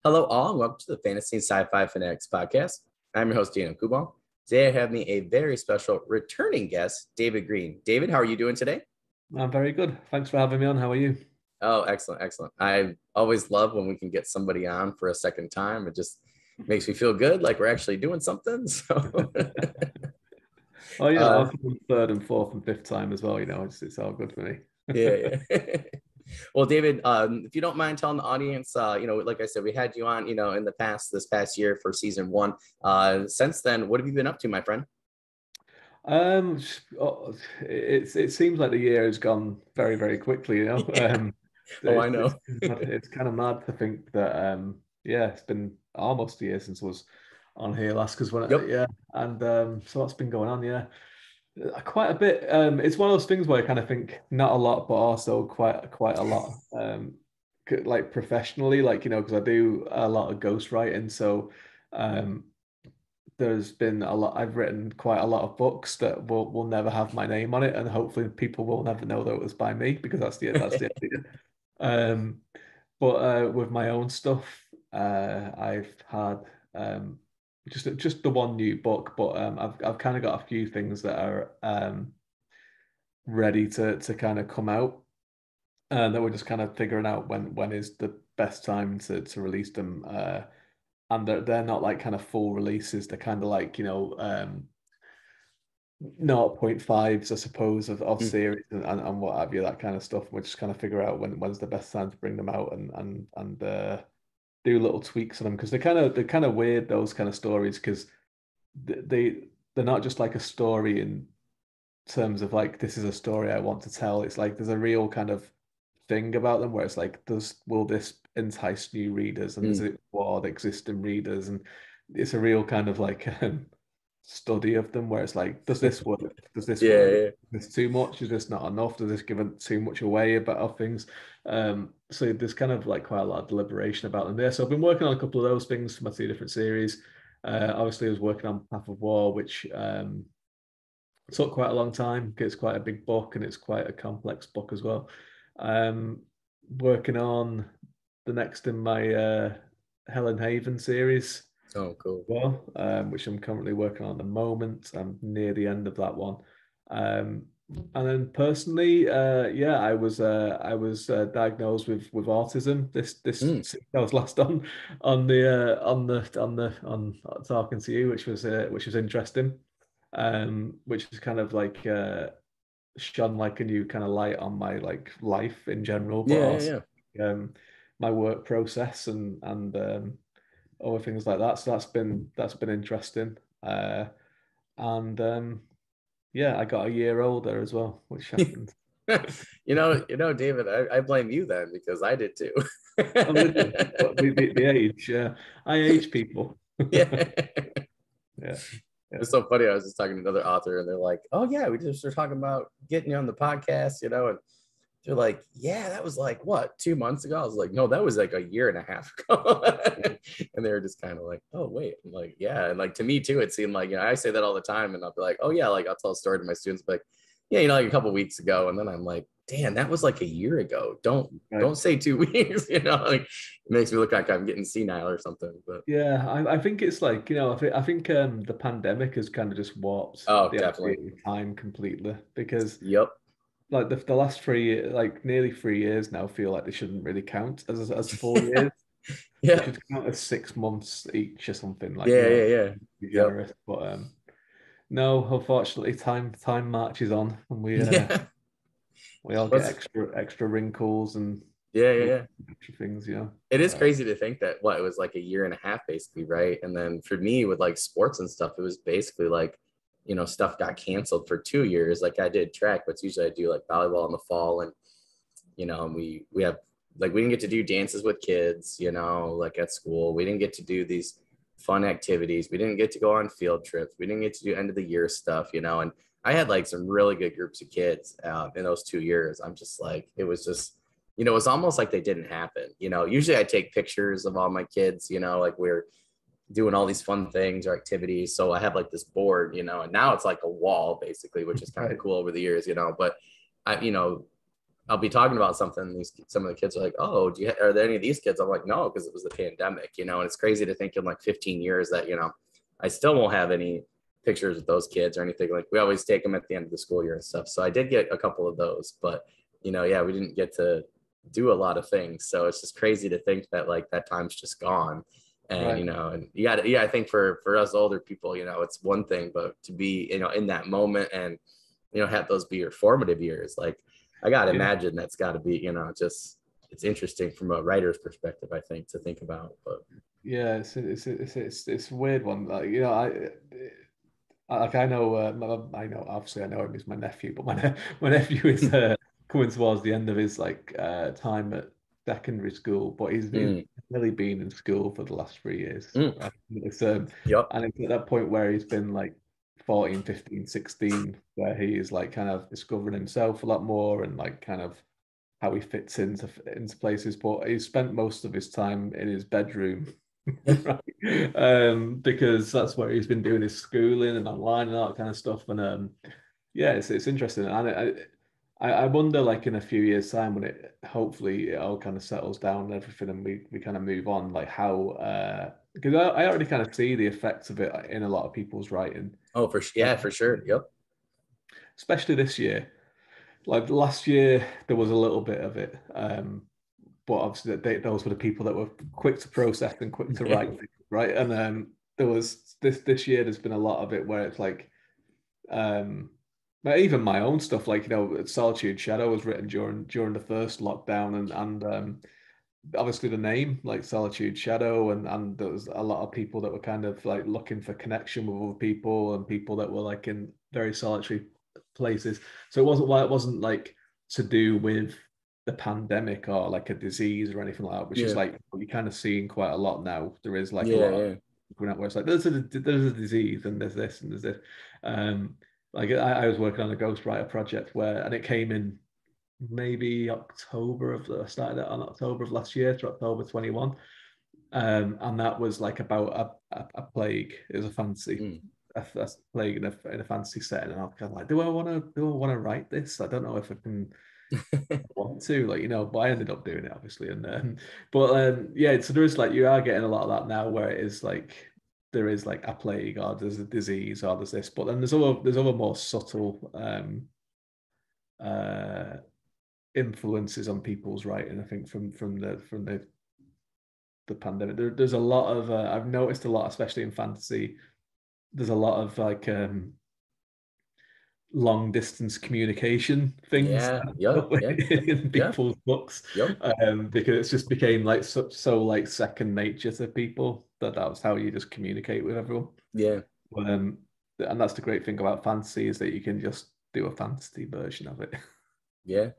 Hello, all, and welcome to the Fantasy and Sci-Fi Fanatics podcast. I'm your host, Daniel Kubal. Today, I have me a very special returning guest, David Green. David, how are you doing today? I'm very good. Thanks for having me on. How are you? Oh, excellent, excellent. I always love when we can get somebody on for a second time. It just makes me feel good, like we're actually doing something. So, Oh, uh, I'll come third and fourth and fifth time as well. It's all good for me. yeah, yeah. Well, David, if you don't mind telling the audience, like I said, we had you on, in this past year for season one. Since then, what have you been up to, my friend? Um, it seems like the year has gone very, very quickly. Yeah. Oh, I know. It's kind of mad to think that yeah, it's been almost a year since I was on here last because Yep. and so what's been going on? Yeah, quite a bit. It's one of those things where I kind of think not a lot, but also quite a lot. Like professionally, because I do a lot of ghostwriting, so um, there's been a lot. I've written quite a lot of books that will never have my name on it, and hopefully people will never know that it was by me because that's the idea. Um, but with my own stuff, I've had just the one new book, but I've kind of got a few things that are ready to kind of come out, and that we're just kind of figuring out when is the best time to release them. And they're not like kind of full releases. They're kind of like 0.5s, I suppose, of Mm. series and what have you, that kind of stuff. We're just kind of figure out when's the best time to bring them out and do little tweaks on them because they're kind of weird, those kind of stories, because they they're not just like a story in terms of like this is a story I want to tell. It's like there's a real kind of thing about them where it's like, will this entice new readers, and does Mm. it reward existing readers? And it's a real kind of like study of them where it's like, does this work? Does this Yeah, work? yeah. Is this too much? Is this not enough? Does this give it too much away about things? So there's kind of like quite a lot of deliberation about them there. So I've been working on a couple of those things for my two different series. Obviously, I was working on Path of War, which took quite a long time. It's quite a big book and it's quite a complex book as well. Um, Working on the next in my Helen Haven series, Oh, cool. well, which I'm currently working on at the moment. I'm near the end of that one. And then personally, yeah, I was diagnosed with autism. This Mm. I was last on talking to you, which was interesting. Which is kind of like shone like a new kind of light on my like life in general, but Yeah, yeah, also yeah. um, my work process and other things like that. So that's been interesting. And Yeah, I got a year older as well, which happened. David, I blame you then because I did too. Oh, did you? What, the age? Yeah, I age people. Yeah. Yeah, yeah. It's so funny. I was just talking to another author and they're like, oh, yeah, we just were talking about getting you on the podcast, and they're like, yeah, that was like what, 2 months ago? I was like, no, that was like a year and a half ago. And they were just kind of like, oh, wait. I'm like, yeah. And like to me too, it seemed like, I say that all the time and I'll be like, oh, yeah, like I'll tell a story to my students, but like, yeah, like a couple of weeks ago. And then I'm like, damn, that was like a year ago. Don't Right. don't say 2 weeks, like it makes me look like I'm getting senile or something. But Yeah, I think it's like, I think the pandemic has kind of just warped oh, the definitely. idea of time completely because Yep. like the last 3 years, like nearly 3 years now, feel like they shouldn't really count as 4 years. They Yeah. should count as 6 months each or something, like, Yeah. Yeah. Yeah. be Yep. generous. But no, unfortunately, time marches on, and Yeah. we all get What's extra wrinkles and yeah, yeah, yeah. extra things. It is crazy to think that it was like a year and a half basically, right? And then for me with like sports and stuff, it was basically like, stuff got canceled for 2 years. Like I did track, but usually I do like volleyball in the fall, and we have like we didn't get to do dances with kids, like at school. We didn't get to do these fun activities. We didn't get to go on field trips. We didn't get to do end of the year stuff, and I had like some really good groups of kids in those 2 years. I'm just like, it was just, it was almost like they didn't happen. Usually I take pictures of all my kids, like we're doing all these fun things or activities. So I have like this board, and now it's like a wall basically, which is kind of Right. cool over the years, but I, I'll be talking about something. And some of the kids are like, "Oh, are there any of these kids?" I'm like, "No," because it was the pandemic, you know. And it's crazy to think in like 15 years that I still won't have any pictures of those kids or anything. Like we always take them at the end of the school year and stuff. So I did get a couple of those, but yeah, we didn't get to do a lot of things. So it's just crazy to think that like that time's just gone. And Right. and you got to, yeah, I think for us older people, it's one thing, but to be in that moment and have those be your formative years, like I gotta Yeah. imagine that's got to be just it's interesting from a writer's perspective, I think, to think about. But Yeah, it's a weird one. Like, like I know, I know. Obviously, I know him. He's my nephew, but my nephew is coming towards the end of his time at secondary school. But he's mm, really been in school for the last 3 years. mm, Right? yep. And it's at that point where he's been like 14, 15, 16, where he is like kind of discovering himself a lot more and like kind of how he fits into places. But he's spent most of his time in his bedroom, right? Because that's where he's been doing his schooling and online and all that kind of stuff. And yeah, it's interesting. And I wonder, like in a few years' time, when it hopefully it all kind of settles down and everything, and we kind of move on, like how because I already kind of see the effects of it in a lot of people's writing, Oh, yeah, for sure. Yep. especially this year. Like last year, there was a little bit of it, but obviously those were the people that were quick to process and quick to write things, right? And there was this year. There's been a lot of it where it's like, um, but even my own stuff, like Solitude Shadow was written during the first lockdown, and obviously the name like Solitude Shadow, and there was a lot of people that were kind of like looking for connection with other people and people that were like in very solitary places. So it wasn't like to do with the pandemic or like a disease or anything like that, which is Yeah. like what you're kind of seeing quite a lot now. There is like a Yeah. lot of Yeah. going out where it's like there's a disease and there's this and there's this. Like I was working on a ghostwriter project where and it came in maybe October of I started it on October of last year to October 21. And that was like about a plague. It was a fantasy, Mm. a plague in a fantasy setting. And I'm kind of like, do I want to write this? I don't know if I can want to, like, but I ended up doing it obviously. And but yeah, so there is like you are getting a lot of that now where it is like there is like a plague or there's a disease or there's this, but then there's other more subtle uh influences on people's writing. I think from the pandemic, there's a lot of I've noticed a lot, especially in fantasy. There's a lot of like long distance communication things Yeah. Yep. Yeah. in Yeah. people's books, Yep. because it's just became like so like second nature to people that was how you just communicate with everyone. Yeah. Um, and that's the great thing about fantasy is that you can just do a fantasy version of it. Yeah.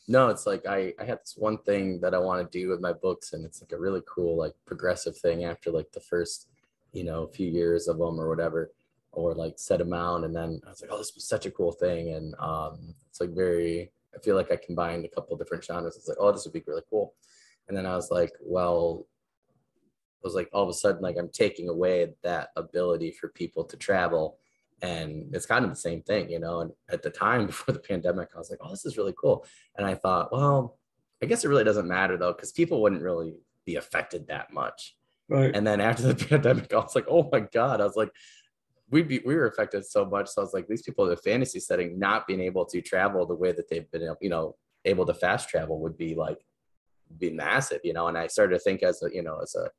No, it's like I had this one thing that I want to do with my books, and it's like a really cool like progressive thing after like the first few years of them or whatever, or like set them out, and then I was like, oh, this was such a cool thing, and it's like very. I feel like I combined a couple different genres. It's like, oh, this would be really cool, and then I was like, well, it was like all of a sudden like I'm taking away that ability for people to travel. And it's kind of the same thing, and at the time before the pandemic I was like, oh, this is really cool. And I thought, well, I guess it really doesn't matter though, because people wouldn't really be affected that much. Right. And then after the pandemic I was like, oh my God, I was like, we were affected so much. So I was like, these people in the fantasy setting not being able to travel the way that they've been able to fast travel would be massive, and I started to think as a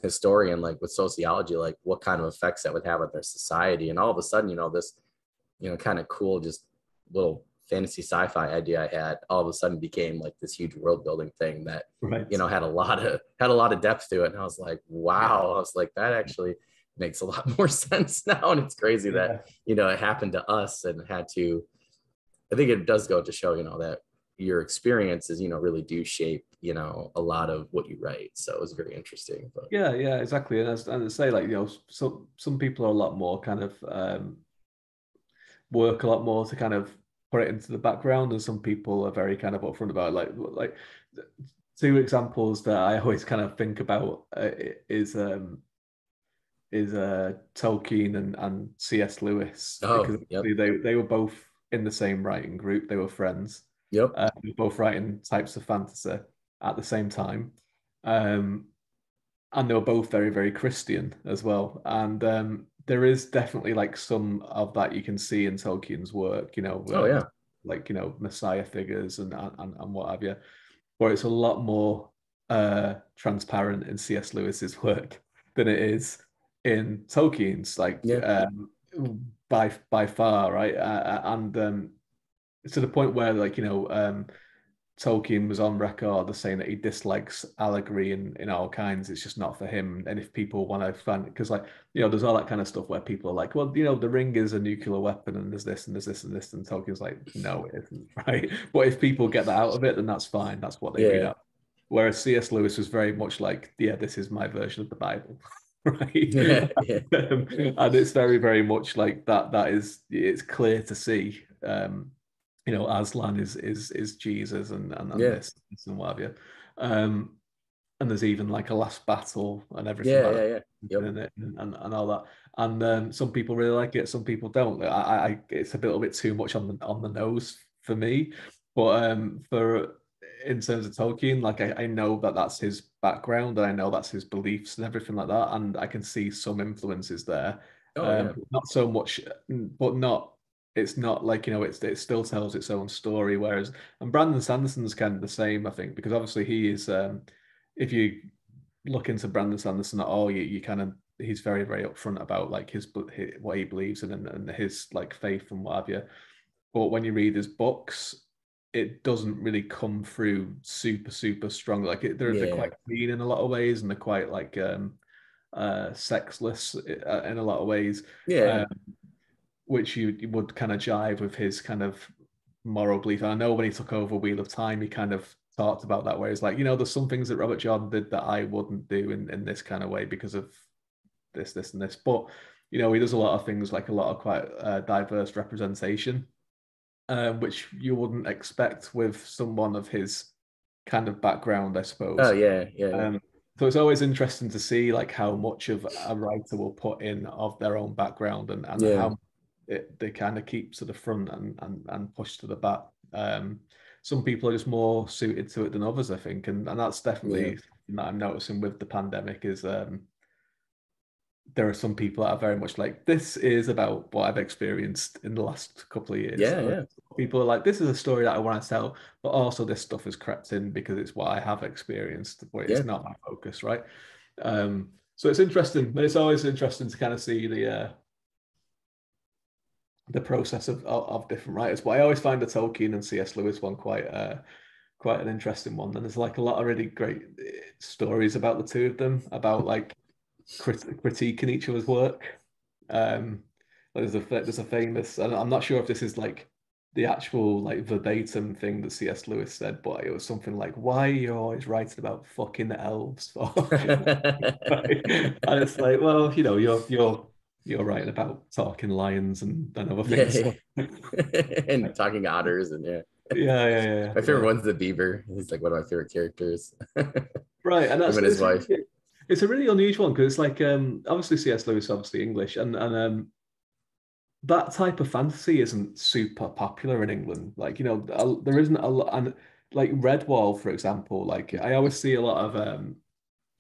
historian, like with sociology, like what kind of effects that would have on their society. And all of a sudden, this, kind of cool, just little fantasy sci-fi idea I had all of a sudden became like this huge world building thing that, Right. had a lot of depth to it. And I was like, Yeah. wow, I was like, that actually makes a lot more sense now. And it's crazy that, Yeah. it happened to us and had to, I think it does go to show, that your experiences, really do shape, a lot of what you write. So it was very interesting. But Yeah, yeah, exactly. And I say like, some people are a lot more kind of work a lot more to kind of put it into the background, and some people are very kind of upfront about it. Like two examples that I always kind of think about is Tolkien and C.S. Lewis, oh, because yep, they were both in the same writing group. They were friends. Yep. both writing types of fantasy at the same time. Um, and they were both very, very Christian as well. And there is definitely like some of that you can see in Tolkien's work, Oh yeah. like Messiah figures and what have you, where it's a lot more transparent in C.S. Lewis's work than it is in Tolkien's, like Yeah. by far, right? And to the point where like Tolkien was on record as saying that he dislikes allegory in all kinds. It's just not for him. And if people want to find, because like there's all that kind of stuff where people are like, well, the ring is a nuclear weapon, and there's this and there's this and this, and Tolkien's like, no, it isn't, right? But if people get that out of it, then that's fine. That's what they read Yeah. out. Whereas C.S. Lewis was very much like, yeah, this is my version of the Bible. Right. Yeah. Yeah. And it's very, very much like that. It's clear to see. Aslan is Jesus and Yeah. this and what have you. Um, and there's even like a last battle and everything Yeah. like Yeah. Yeah. that Yep. in it and all that. And some people really like it, some people don't. It's a little bit too much on the nose for me. But for in terms of Tolkien, like I know that that's his background and I know that's his beliefs and everything like that, and I can see some influences there. Oh yeah. Not so much, but not. It's not like it still tells its own story. Whereas and Brandon Sanderson's kind of the same, I think, because obviously he is. If you look into Brandon Sanderson at all, you kind of he's very very upfront about like his what he believes in and his like faith and what have you. But when you read his books, it doesn't really come through super strong. Like they're Yeah. quite clean in a lot of ways, and they're quite like sexless in a lot of ways, Yeah. um, which you would kind of jive with his kind of moral belief. And I know when he took over Wheel of Time, he kind of talked about that, where he's like, there's some things that Robert Jordan did that I wouldn't do in this kind of way because of this, and this. But he does a lot of things, like a lot of quite diverse representation, which you wouldn't expect with someone of his kind of background, I Oh suppose. yeah. Yeah. Yeah. Um, so it's always interesting to see like how much of a writer will put in of their own background and Yeah. how they kind of keep to the front and push to the back. Some people are just more suited to it than others, I think, and that's Yeah. definitely something that I'm noticing with the pandemic is there are some people that are very much like this is about what I've experienced in the last couple of years. Yeah. And Yeah. people are like, this is a story that I want to tell, but also this stuff has crept in because it's what I have experienced, but it's Yeah. not my focus, right? So it's interesting, but it's always interesting to kind of see the process of different writers. But I always find the Tolkien and C.S. Lewis one quite an interesting one. And there's like a lot of really great stories about the two of them, about like critiquing each other's work. Um, there's a famous, and I'm not sure if this is like the actual like verbatim thing that C.S. Lewis said, but it was something like, "Why are you always writing about fucking elves for?" And it's like, well, you're writing about talking lions and other things. Yeah. So, And talking otters and yeah. yeah, My favorite yeah. one's the beaver. He's like one of my favorite characters. Him Right, and that's and his wife. it's a really unusual one because it's like obviously C.S. Lewis, obviously English, and that type of fantasy isn't super popular in England. Like, there isn't a lot, and like Redwall, for example, like I always see a lot of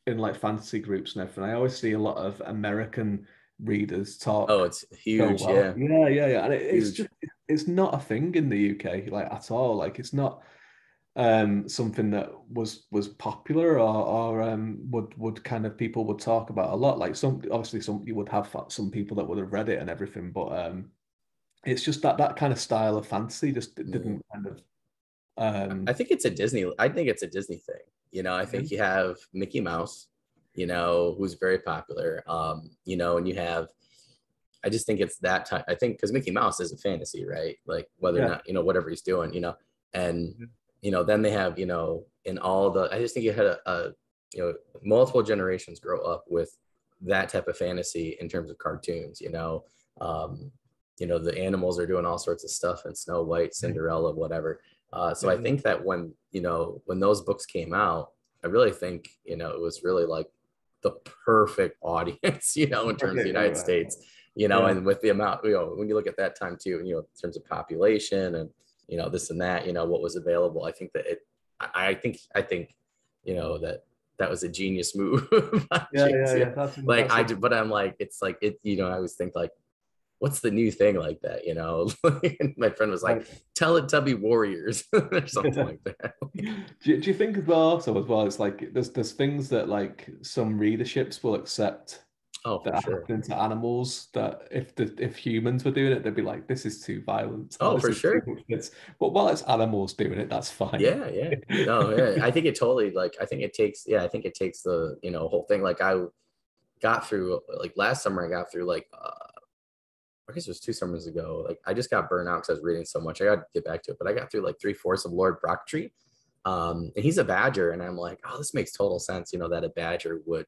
in like fantasy groups and everything. I always see a lot of American readers Oh, talk it's so huge. well. Yeah. Yeah, and it's Huge. just it's not a thing in the UK like at all. Like it's not something that was popular or would kind of people would talk about a lot. Like some you would have some people that would have read it and everything, but it's just that kind of style of fantasy just Yeah. didn't kind of I think it's a Disney. I think it's a Disney thing. I yeah, think you have Mickey Mouse, who's very popular. And you have. I just think it's that time. I think because Mickey Mouse is a fantasy, right? Like whether or yeah, not whatever he's doing, and then they have in all the. I just think you had multiple generations grow up with that type of fantasy in terms of cartoons. Um, the animals are doing all sorts of stuff and Snow White, Cinderella, whatever. So I yeah, think that when those books came out, I really think it was really like the perfect audience, in terms of the United yeah, States, yeah, and with the amount, when you look at that time too, in terms of population and this and that, what was available. I think that I think that was a genius move by Yeah, yeah, James. Yeah. yeah. That's Like that's a, but I'm like, it's like it, I always think like, what's the new thing like that, And my friend was like, right. Teletubby Warriors or something like that. Do you think as well, also as well, it's like there's things that like some readerships will accept Oh, that for are sure. happening to animals that if humans were doing it, they'd be like, this is too violent, or Oh, this for is too sure. much this. But while it's animals doing it, that's fine. Yeah, yeah. No, yeah. I think it totally, like, I think it takes the, whole thing. Like I got through, like last summer, I got through like, I guess it was 2 summers ago. Like I just got burnt out because I was reading so much. I got to get back to it, but I got through like 3/4 of Lord Brocktree. And he's a badger, and I'm like, oh, this makes total sense, that a badger would,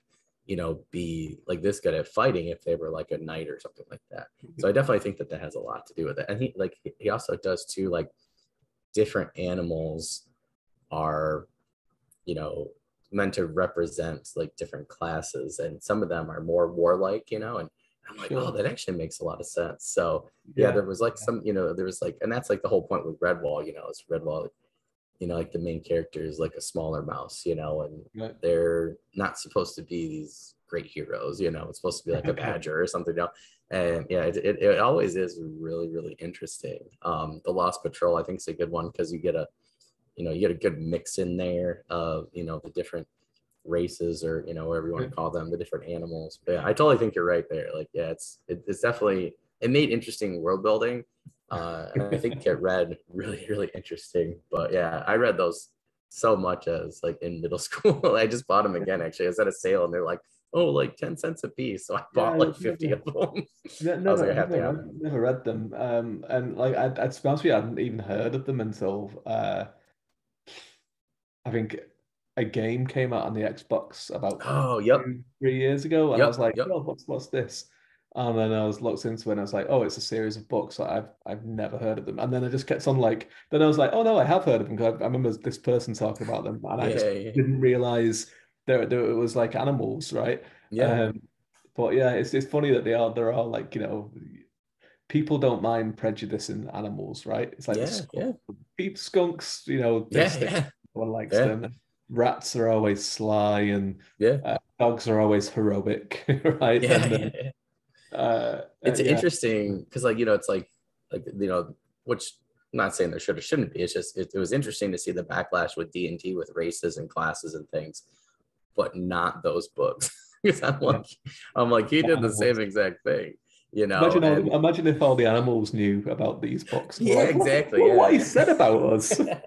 be like this good at fighting if they were like a knight or something like that. So I definitely think that that has a lot to do with it. And he also does too, like different animals are, you know, meant to represent like different classes, and some of them are more warlike, and I'm like, oh, Sure. that actually makes a lot of sense. So yeah, Yeah. there was like some, there was like, and that's like the whole point with Redwall, is Redwall, like the main character is like a smaller mouse, and Right. they're not supposed to be these great heroes, it's supposed to be like a badger or something, and yeah, it always is really, really interesting. The Lost Patrol, I think, is a good one because you get a good mix in there of, the different races, or, whatever you want Yeah. to call them, the different animals. But yeah, I totally think you're right there. Like, yeah, it's definitely, it made interesting world building. And I think it read really, really interesting. But yeah, I read those so much as like in middle school. I just bought them again, actually. I was at a sale and they're like, oh, like 10 cents a piece. So I Yeah, bought like I've 50 of them. I was like, never, I have to have them. never read them. And like I'd to be honest with you, I hadn't even heard of them until I think a game came out on the Xbox about Oh, yep, 2, 3 years ago, and I was yep, like, yep. "Oh, what's this?" And then I was looked into it, and I was like, "Oh, it's a series of books. Like, I've never heard of them." And then I just kept on like, then I was like, "Oh no, I have heard of them because I remember this person talking about them, and I just Yeah, yeah, didn't realize there it was like animals, right?" yeah, Um, but yeah, it's funny that they're all like people don't mind prejudicing animals, right? It's like the yeah, skunk, yeah, skunks, they yeah, stick. yeah, No one likes yeah, them. Rats are always sly, and yeah, dogs are always heroic, right? yeah, And yeah, yeah. It's yeah, interesting because, like, it's like which I'm not saying there should or shouldn't be. It's just it was interesting to see the backlash with D&D with races and classes and things, but not those books. Because yeah, I'm like, he the did the same animals. exact thing, Imagine and imagine if all the animals knew about these books and were yeah, like, exactly, look what he yeah. said about us. The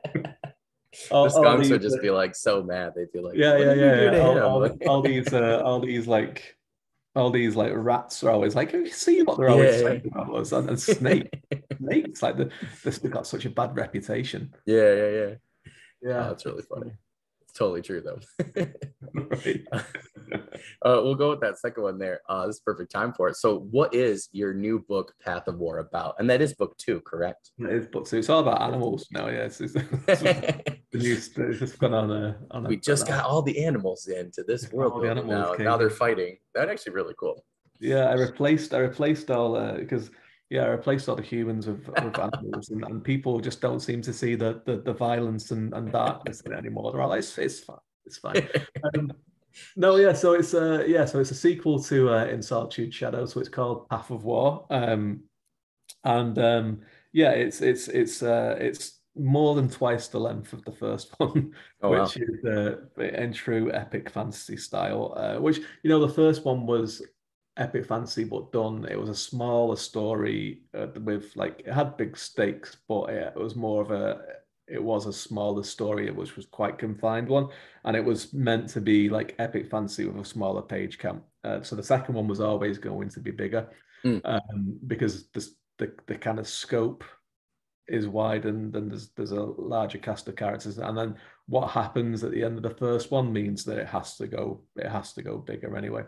All skunks these, would just be like so mad. They'd be like, yeah, "What yeah, did you yeah, do yeah. to him?" All these like all these like rats are always like, you see what they're always Yeah, saying about us, and yeah, snakes like they've got such a bad reputation. yeah, yeah, yeah. Oh, Yeah, it's really it's funny. funny. It's totally true though. Right. We'll go with that second one there. This is perfect time for it. So, what is your new book, Path of War, about? And that is book 2, correct? It is, but so it's all about animals now. Yeah, it's just the new. It's just gone We an just got all the animals into this world all the building animals now, and now came they're in. fighting. That's actually really cool. Yeah, I replaced all because yeah, I replaced all the humans with animals, and people just don't seem to see the violence and darkness in it anymore. They're all like, it's fine, it's fine. Um, no, yeah, so it's a sequel to In Solitude Shadow, so it's called Path of War. And yeah, it's more than twice the length of the first one, Oh which wow. is in true epic fantasy style. Which the first one was epic fantasy, but done. It was a smaller story with like it had big stakes, but it was more of it was a smaller story, which was quite confined one, and it was meant to be like epic fantasy with a smaller page count. So the second one was always going to be bigger Mm, because the kind of scope is widened and there's a larger cast of characters, and then what happens at the end of the first one means that it has to go bigger anyway.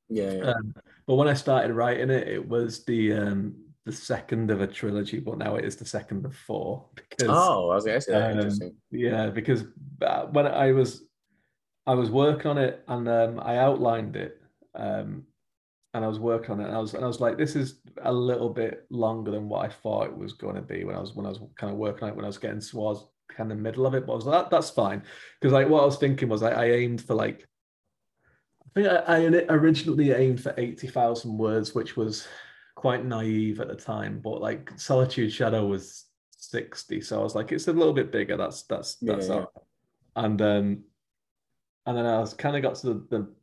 yeah, yeah. um, but when I started writing it, it was the second of a trilogy, but now it is the second of four because Oh, I was gonna say that. Interesting. yeah, because when I was working on it, and I outlined it, um, and I was working on it, and I was like, this is a little bit longer than what I thought it was going to be when I was kind of working on it, when I was getting towards kind of middle of it. But I was like, that's fine, because like what I was thinking was I aimed for like, I think I originally aimed for 80,000 words, which was quite naive at the time. But like Solitude Shadow was 60, so I was like, it's a little bit bigger. Yeah, That's yeah. all. And um, and then I was kind of got to the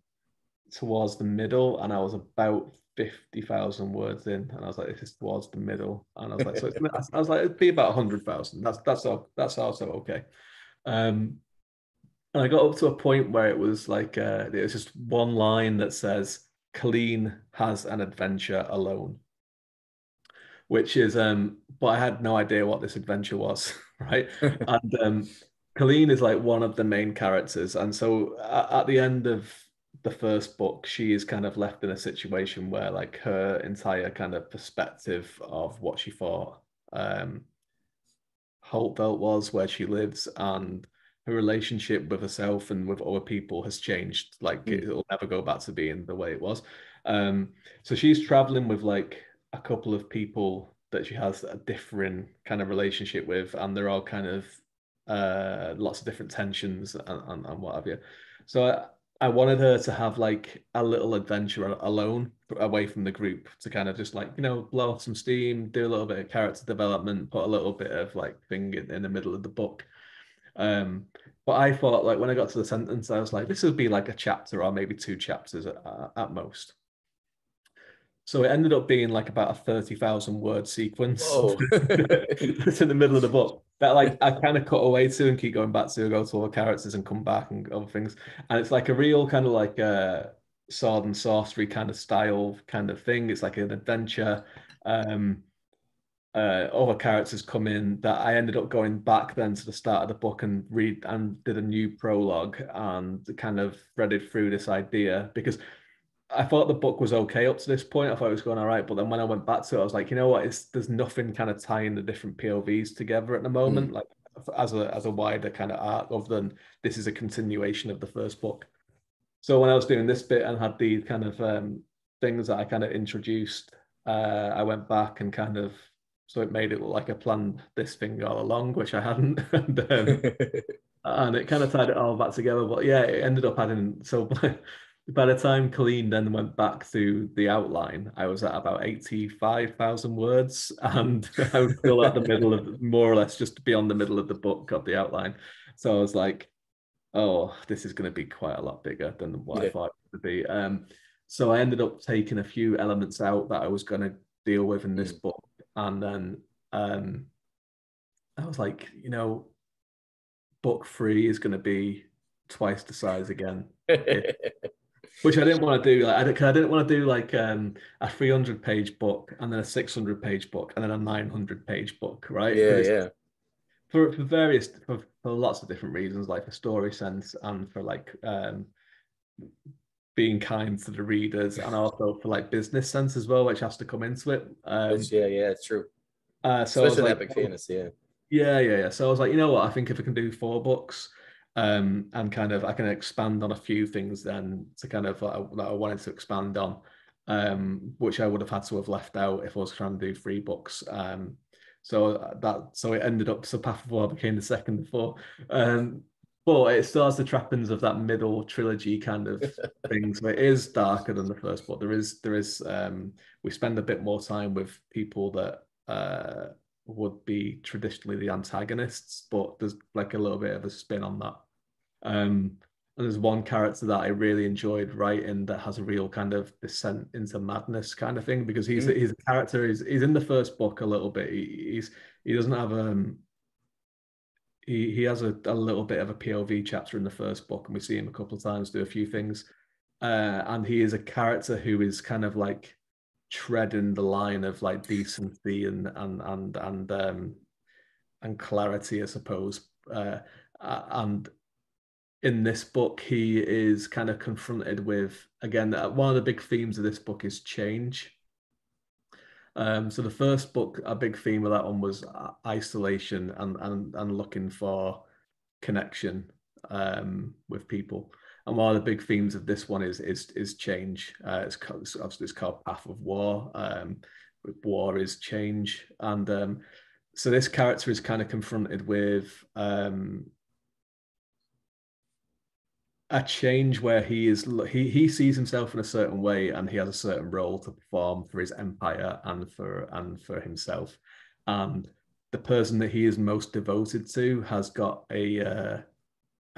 towards the middle, and I was about 50,000 words in, and I was like, this is towards the middle, and I was like, so I was like, it'd be about 100,000. That's also okay. Um, and I got up to a point where it was just one line that says, "Colleen has an adventure alone," which is but I had no idea what this adventure was, right? And Colleen is like one of the main characters, and so at the end of the first book, she is kind of left in a situation where like her entire kind of perspective of what she thought um Holtveld was, where she lives, and her relationship with herself and with other people has changed. Like Mm, it'll never go back to being the way it was. Um, so she's traveling with like a couple of people that she has a different kind of relationship with, and they're all kind of lots of different tensions and what have you. So I wanted her to have like a little adventure alone away from the group to kind of just like, blow off some steam, do a little bit of character development, put a little bit of like thing in the middle of the book. Um, but I thought like when I got to the sentence, I was like, this would be like a chapter or maybe two chapters at most. So it ended up being like about a 30,000 word sequence whoa. that's in the middle of the book that like I kind of cut away to and keep going back to go to all the characters and come back and other things. And it's like a real kind of like sword and sorcery kind of style kind of thing. It's like an adventure. Um, Other characters come in that I ended up going back then to the start of the book and read and did a new prologue and kind of threaded through this idea because I thought the book was okay up to this point. I thought it was going all right, but then when I went back to it, I was like, you know what? There's nothing kind of tying the different POVs together at the moment, Mm, like as a wider kind of arc, other than this is a continuation of the first book. So when I was doing this bit and had these kind of things that I kind of introduced, I went back and kind of so it made it look like I planned this thing all along, which I hadn't, and it kind of tied it all back together. But yeah, it ended up adding so. By the time Colleen then went back through the outline, I was at about 85,000 words, and I was still at the middle of more or less just beyond the middle of the book of the outline. So I was like, oh, this is going to be quite a lot bigger than what I yeah. thought it would be. So I ended up taking a few elements out that I was going to deal with in this Mm. book. And then I was like, book three is going to be twice the size again. Which I didn't want to do. Like, 'cause I didn't want to do like a 300-page book and then a 600-page book and then a 900-page book, right? Yeah, Because it's yeah. for lots of different reasons, like for story sense and for like being kind to the readers, and also for like business sense as well, which has to come into it. Which, yeah, yeah, it's true. So I was Especially with like, epic oh, fantasy, yeah. yeah. So I was like, you know what? I think if I can do four books, and kind of I can expand on a few things then to kind of that I wanted to expand on, which I would have had to have left out if I was trying to do three books. So it ended up so Path of War became the second of four. But it still has the trappings of that middle trilogy kind of thing. So it is darker than the first book. There is we spend a bit more time with people that would be traditionally the antagonists, but there's like a little bit of a spin on that. And there's one character that I really enjoyed writing that has a real kind of descent into madness kind of thing because Mm, he's a character. He's in the first book a little bit. He doesn't have he has a little bit of a POV chapter in the first book, and we see him a couple of times do a few things. And he is a character who is kind of like treading the line of like decency and clarity, I suppose. And in this book, he is kind of confronted with again one of the big themes of this book is change. So the first book, a big theme of that one was isolation and looking for connection with people. And one of the big themes of this one is change. Obviously it's called Path of War. War is change, and so this character is kind of confronted with a change where he sees himself in a certain way, and he has a certain role to perform for his empire and for himself. And the person that he is most devoted to has got a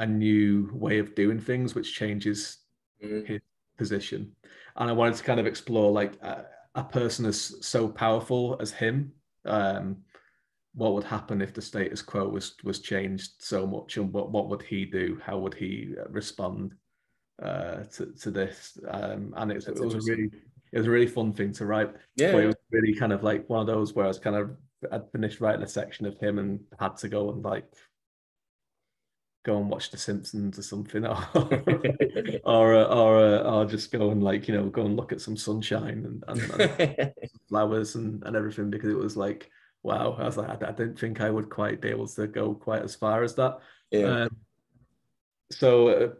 new way of doing things, which changes Mhm. his position. And I wanted to kind of explore like a person as so powerful as him. What would happen if the status quo was changed so much, and what would he do? How would he respond to this? And it That's was a interesting. really fun thing to write, Yeah, but it yeah. was really kind of like one of those where I was kind of I'd finished writing a section of him and had to go and like go and watch The Simpsons or something, or just go and like go and look at some sunshine and flowers and everything, because it was like, wow, I was like, I didn't think I would quite be able to go quite as far as that. Yeah. Um, so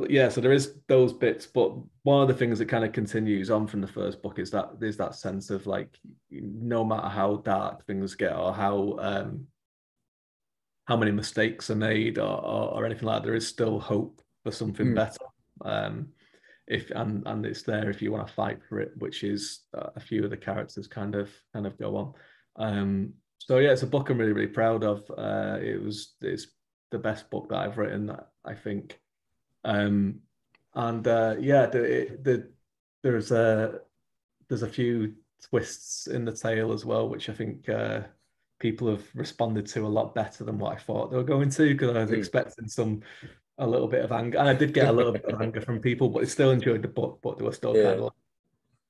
yeah, so there is those bits, but one of the things that kind of continues on from the first book is that there's that sense of like, no matter how dark things get or how many mistakes are made or anything like that, there is still hope for something Mm. better. Um, if and it's there if you want to fight for it, which is a few of the characters kind of go on. So yeah, it's a book I'm really really proud of. It's the best book that I've written, I think. Um, and yeah, there's a few twists in the tale as well, which I think people have responded to a lot better than what I thought they were going to, because I was Mm. expecting a little bit of anger, and I did get a little bit of anger from people, but I still enjoyed the book. But they were still kind Yeah. of like,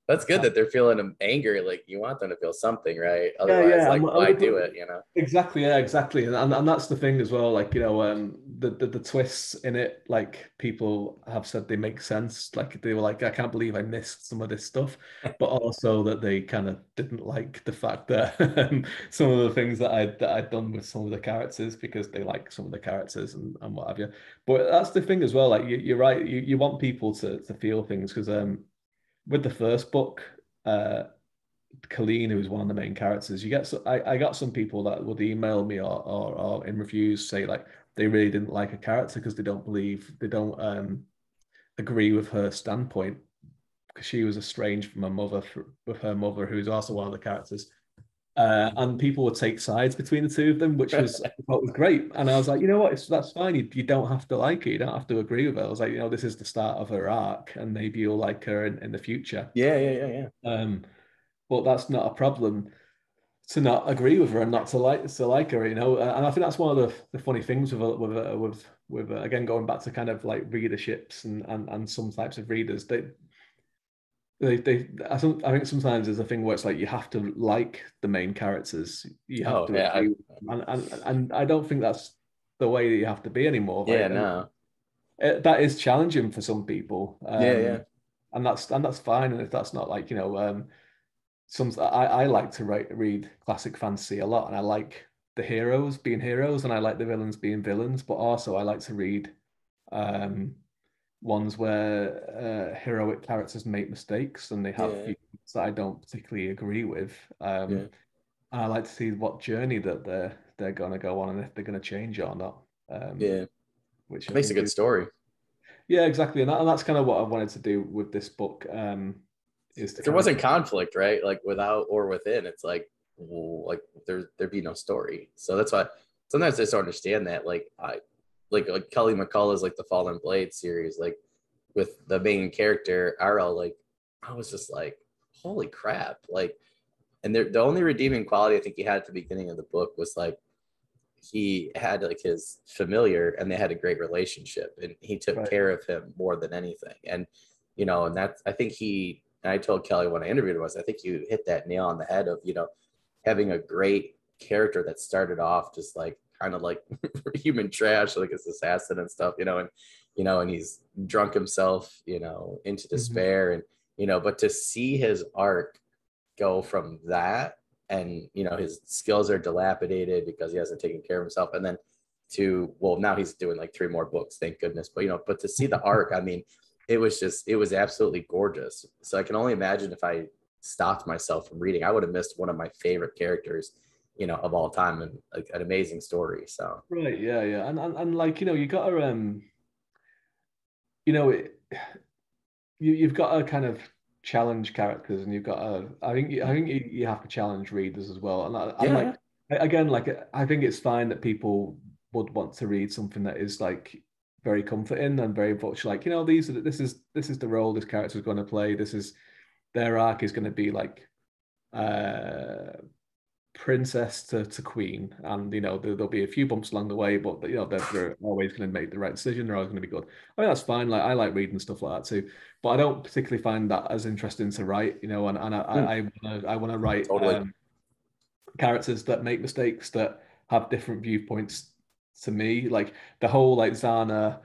That's good that they're feeling anger. Like you want them to feel something, right? yeah, Otherwise, yeah, like, why do it? You know? exactly, yeah, exactly, and that's the thing as well. Like the twists in it, like people have said they make sense. Like they were like, I can't believe I missed some of this stuff, but also that they kind of didn't like the fact that some of the things that I'd done with some of the characters, because they like some of the characters and what have you. But that's the thing as well. Like you're right. You want people to feel things, because with the first book. Colleen, who's one of the main characters, you get I got some people that would email me or in reviews say like they really didn't like a character because they don't agree with her standpoint, because she was estranged from her mother with her mother, who's also one of the characters. And people would take sides between the two of them, which was I thought was great. And I was like, you know what, that's fine. You don't have to like it. You don't have to agree with her. I was like, this is the start of her arc, and maybe you'll like her in the future. Yeah, yeah, yeah, yeah. Um, but that's not a problem to not agree with her and not to like her, And I think that's one of the funny things with again, going back to kind of like readerships and some types of readers. I think sometimes there's a thing where it's like you have to like the main characters, you have Oh, to yeah. agree with them. And I don't think that's the way that you have to be anymore. Yeah, Like, no. that is challenging for some people, Yeah, yeah. and that's fine. And if that's not like I like to read classic fantasy a lot, and I like the heroes being heroes, and I like the villains being villains. But also, I like to read um, ones where heroic characters make mistakes and they have Yeah, views that I don't particularly agree with. yeah. And I like to see what journey that they're going to go on, and if they're going to change or not. Yeah. Which It I makes a think good is, story. yeah, exactly, and that's kind of what I wanted to do with this book. Is to If there kind of wasn't conflict, right? Like without or within, it's like, well, like there'd be no story. So that's why sometimes I just don't understand that. Like Kelly McCullough's like the Fallen Blade series, like with the main character Arrow, like I was just like, holy crap. Like, and the only redeeming quality I think he had at the beginning of the book was like he had like his familiar and they had a great relationship and he took right. care of him more than anything. And and that's I think I told Kelly when I interviewed him, I think you hit that nail on the head of having a great character that started off just like kind of like human trash, like this assassin and stuff, and he's drunk himself, into Mhm. despair. And but to see his arc go from that, and his skills are dilapidated because he hasn't taken care of himself, and then to, well, now he's doing like 3 more books, thank goodness. But but to see the arc, I mean, it was absolutely gorgeous. So I can only imagine if I stopped myself from reading, I would have missed one of my favorite characters, of all time, and like an amazing story. So Right, yeah, yeah. And like, you gotta you know, it, you've got to kind of challenge characters, and you've got to. I think you have to challenge readers as well. And yeah, like again, like I think it's fine that people would want to read something that is like very comforting and very much like this is the role this character is going to play. This is their arc is going to be like uh princess to queen, and there'll be a few bumps along the way, but they're always going to make the right decision. They're always going to be good. I mean, that's fine. Like I like reading stuff like that too, but I don't particularly find that as interesting to write. And mm, I want to write totally. characters that make mistakes, that have different viewpoints to me. Like the whole like Zana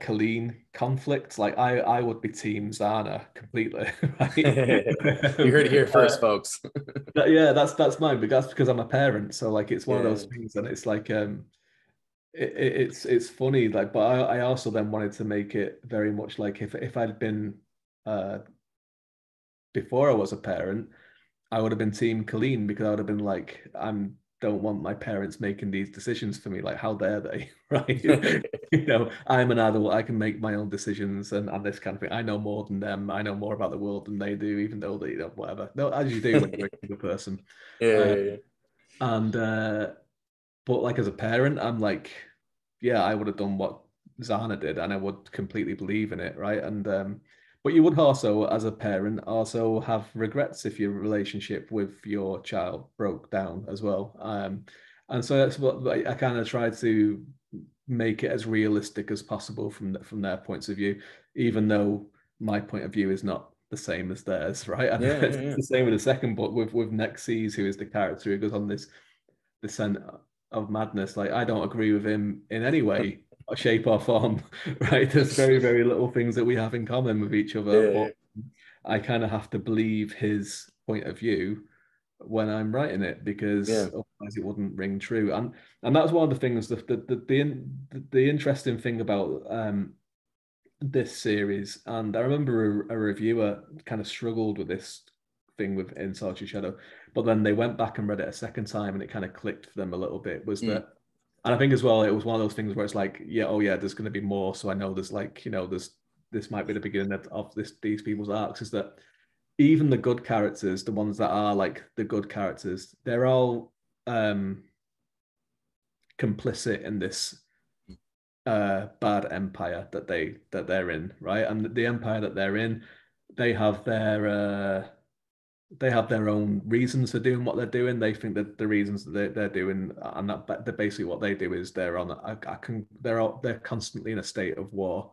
Colleen conflict. Like I would be team Zana completely, You right? heard it here first, folks. Yeah, that's mine, but that's because I'm a parent. So like it's one of those Yeah. things, and it's like it's funny, like, but I also then wanted to make it very much like if I'd been uh before I was a parent, I would have been team Colleen, because I would have been like, don't want my parents making these decisions for me. Like, how dare they? Right? I'm an adult. I can make my own decisions, and this kind of thing. I know more than them. I know more about the world than they do, even though they, whatever. No, as you do when you're a younger person. Yeah, Uh, yeah, and But like as a parent, I'm like, yeah, I would have done what Zana did, and I would completely believe in it, right? And But you would also, as a parent, also have regrets if your relationship with your child broke down as well. And so that's what I kind of try to make it as realistic as possible from their points of view, even though my point of view is not the same as theirs, right? And yeah, it's yeah, the same in the second book with Nexus, who is the character who goes on this descent of madness. Like I don't agree with him in any way, or shape, or form. Right? There's very, very little things that we have in common with each other, yeah, but I kind of have to believe his point of view when I'm writing it, because yeah. otherwise it wouldn't ring true. And that's one of the things, the interesting thing about this series. And I remember a reviewer kind of struggled with this thing with In Solitary Shadow, but then they went back and read it a second time, and it kind of clicked for them a little bit. Was Mm, that, and I think as well, it was one of those things where it's like, yeah, oh yeah, there's going to be more. So I know there's like, there's this might be the beginning of these people's arcs. Is that even the good characters, the ones that are like the good characters, they're all complicit in this bad empire that they're in, right? And the empire that they're in, they have their uh, they have their own reasons for doing what they're doing. They think that the reasons that they're doing, and that basically what they do is they're constantly in a state of war,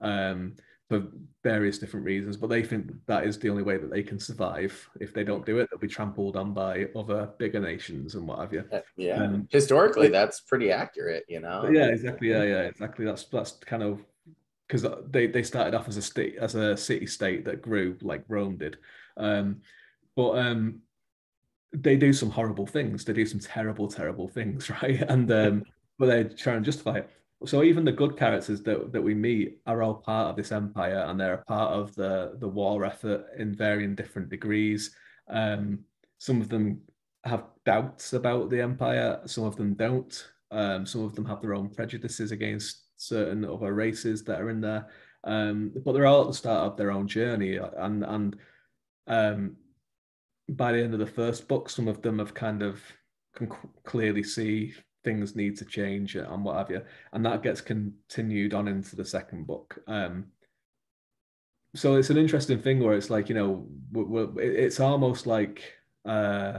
um, for various different reasons. But they think that is the only way that they can survive. If they don't do it, they'll be trampled on by other bigger nations and what have you. yeah. Um, Historically, that's pretty accurate. I yeah, mean, exactly. Yeah, exactly. That's kind of because they started off as a state, as a city state that grew like Rome did. Um, but They do some horrible things. They do some terrible, terrible things, right? And But they try and justify it. So even the good characters that we meet are all part of this empire, and they're a part of the war effort in varying different degrees. Some of them have doubts about the empire. Some of them don't. Some of them have their own prejudices against certain other races that are in there. But they're all at the start of their own journey, and um, by the end of the first book, some of them have kind of can clearly see things need to change and what have you, and that gets continued on into the second book. So it's an interesting thing where it's like it's almost like uh,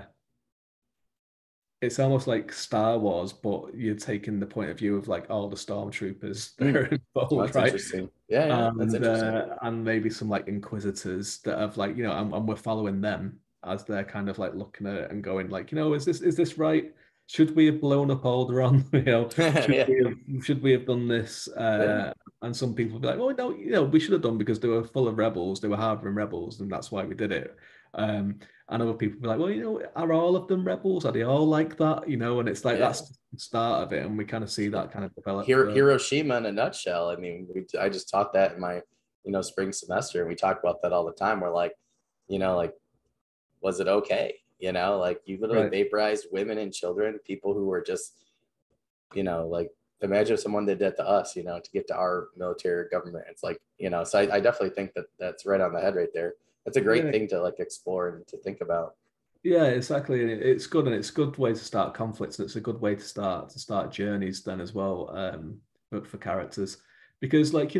Star Wars, but you're taking the point of view of like all the stormtroopers that mm. are Well, involved, that's right? interesting. Yeah, yeah, that's interesting. And maybe some like inquisitors that have like and we're following them as they're kind of like looking at it and going like, is this right? should we have blown up Alderaan? Should Yeah, we have done this? yeah, And some people be like, oh no, we should have done because they were full of rebels, they were harboring rebels, and that's why we did it. And other people be like, well, are all of them rebels? Are they all like that? And it's like yeah. that's the start of it, and we kind of see that kind of develop. Hiroshima in a nutshell. I mean, I just taught that in my, spring semester, and we talk about that all the time. We're like, like, was it okay? Like you literally Right. vaporized women and children, people who were just, like imagine if someone did that to us, to get to our military government. It's like, so I definitely think that that's right on the head right there. That's a great Yeah. thing to like explore and to think about. Yeah, exactly. And it's good, and it's a good way to start conflicts, and it's a good way to start journeys then as well, for characters. Because like,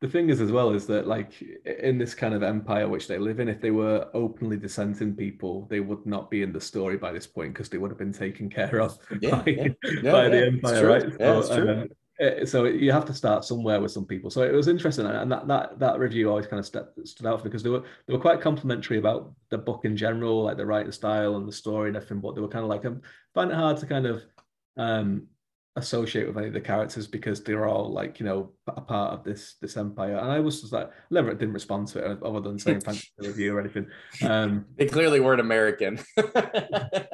the thing is as well is that like in this kind of empire which they live in, if they were openly dissenting people, they would not be in the story by this point because they would have been taken care of Yeah, by, yeah, no, by yeah, the it's empire, true. right? Yeah, it's true. So you have to start somewhere with some people. So it was interesting, and that review always kind of stood out because they were quite complimentary about the book in general, like the writing style and the story and everything. But they were kind of like, I find it hard to kind of um, associate with any of the characters because they're all like a part of this empire. And I was just like, never didn't respond to it other than saying thanks for the review or anything. They clearly weren't American.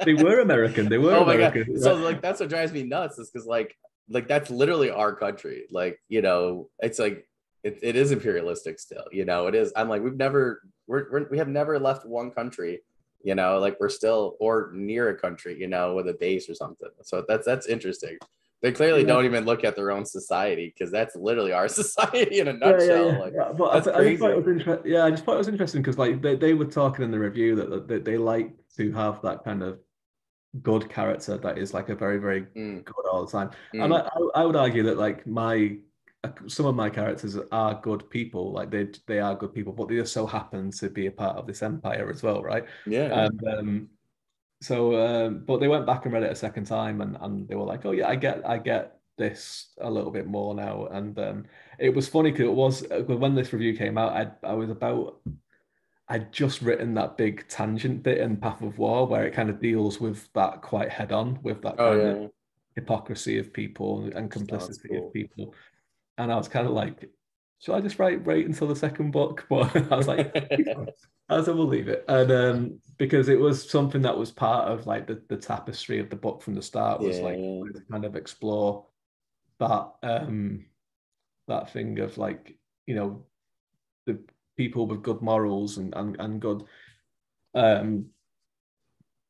They were American. They were Oh my god! American. So Right? like that's what drives me nuts is because like that's literally our country. Like it's like it is imperialistic still. It is. I'm like we have never left one country. Like we're still or near a country. With a base or something. So that's interesting. They clearly Yeah. don't even look at their own society because that's literally our society in a Yeah, yeah, nutshell. yeah. Like Yeah, but that's I just thought it crazy. was interesting. Yeah, I just thought it was interesting because like they were talking in the review that they like to have that kind of good character that is like a very, very Mm, good all the time. And mm, I would argue that like some of my characters are good people, like they are good people, but they just so happen to be a part of this empire as well, right? yeah, yeah. And but they went back and read it a second time, and they were like, oh yeah, I get this a little bit more now. And it was funny because it was when this review came out, I was about I'd just written that big tangent bit in Path of War where it kind of deals with that quite head on, with that Oh kind of yeah, yeah. hypocrisy of people and Oh, that's complicity of cool. people. And I was kind of like, should I just wait until the second book? But I was like, I said, we'll leave it. And because it was something that was part of like the tapestry of the book from the start was Yeah, like yeah. to kind of explore that that thing of like, you know, the people with good morals and good um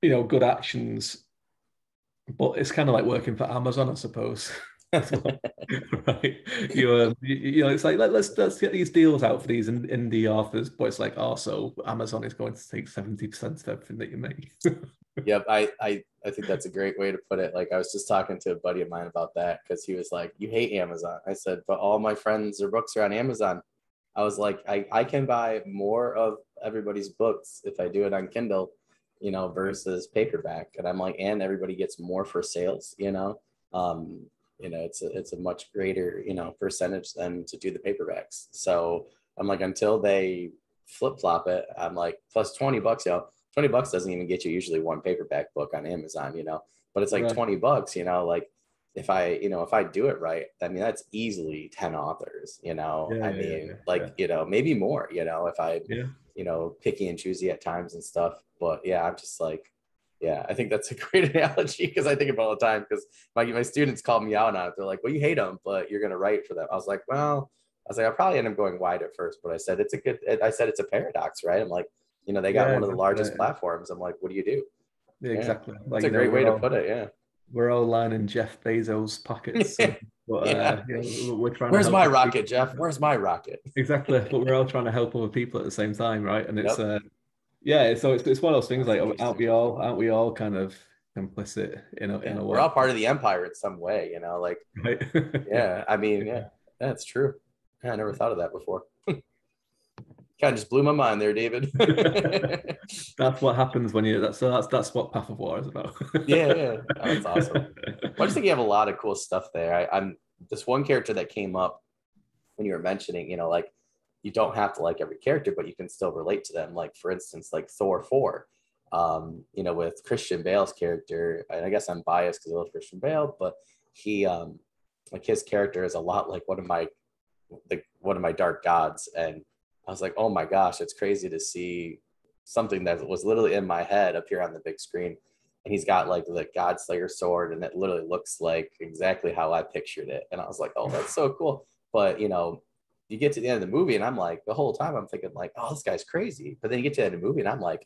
good actions, but it's kind of like working for Amazon, I suppose. As well. Right? It's like let's get these deals out for these indie authors, but it's like also Amazon is going to take 70% of everything that you make. Yep, I think that's a great way to put it. Like I was just talking to a buddy of mine about that because he was like, "You hate Amazon." I said, "But all my friends or books are on Amazon." I was like, I can buy more of everybody's books if I do it on Kindle, versus paperback. And I'm like, and everybody gets more for sales, Um, it's a much greater, percentage than to do the paperbacks. So I'm like, until they flip flop it, I'm like, plus $20, 20 bucks doesn't even get you usually one paperback book on Amazon, but it's like Right. 20 bucks, like if I do it right, I mean, that's easily 10 authors, Yeah, I yeah, yeah, mean, yeah, like, yeah. maybe more, if I, Yeah. picky and choosy at times and stuff. But yeah, I'm just like, yeah, I think that's a great analogy because I think of it all the time because my students call me out on it. They're like, well, you hate them, but you're going to write for them. I was like, well, I'll probably end up going wide at first, but I said, it's a paradox, right? I'm like, they got Yeah, one of the largest exactly. platforms. I'm like, what do you do? Yeah, Yeah, exactly. that's Like, a great way to put it. Yeah. we're all lining Jeff Bezos' pockets, but Yeah. we're trying to Where's help my other people. rocket, Jeff? Where's my rocket? Exactly, but we're all trying to help other people at the same time, right? And it's Yep. yeah, so it's one of those things That's like interesting. aren't we all kind of complicit in Yeah. a We're way, all part of the empire in some way, like, right? yeah. I mean, yeah, that's true. Yeah, I never thought of that before. Kind of just blew my mind there, David. That's what happens when you that's what Path of War is about. Yeah, yeah. Oh, that's awesome. Well, I just think you have a lot of cool stuff there. I'm this one character that came up when you were mentioning, like you don't have to like every character, but you can still relate to them. Like for instance, like Thor 4. you know, with Christian Bale's character, and I guess I'm biased because I love Christian Bale, but he, like his character is a lot like one of my dark gods, and I was like, oh my gosh, it's crazy to see something that was literally in my head appear on the big screen. And he's got like the God Slayer sword, and it literally looks like exactly how I pictured it. And I was like, oh, that's so cool. But you know, you get to the end of the movie, and I'm like, the whole time I'm thinking like, oh, this guy's crazy. But then you get to the end of the movie, and I'm like,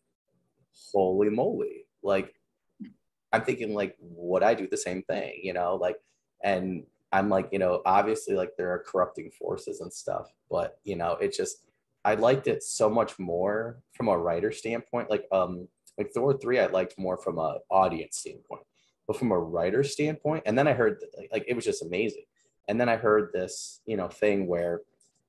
holy moly! Like I'm thinking like, would I do the same thing? You know, like, and I'm like, you know, obviously like there are corrupting forces and stuff, but you know, it just, I liked it so much more from a writer standpoint. Like Thor 3, I liked more from a audience standpoint, but from a writer standpoint, and then I heard like it was just amazing. And then I heard this, you know, thing where,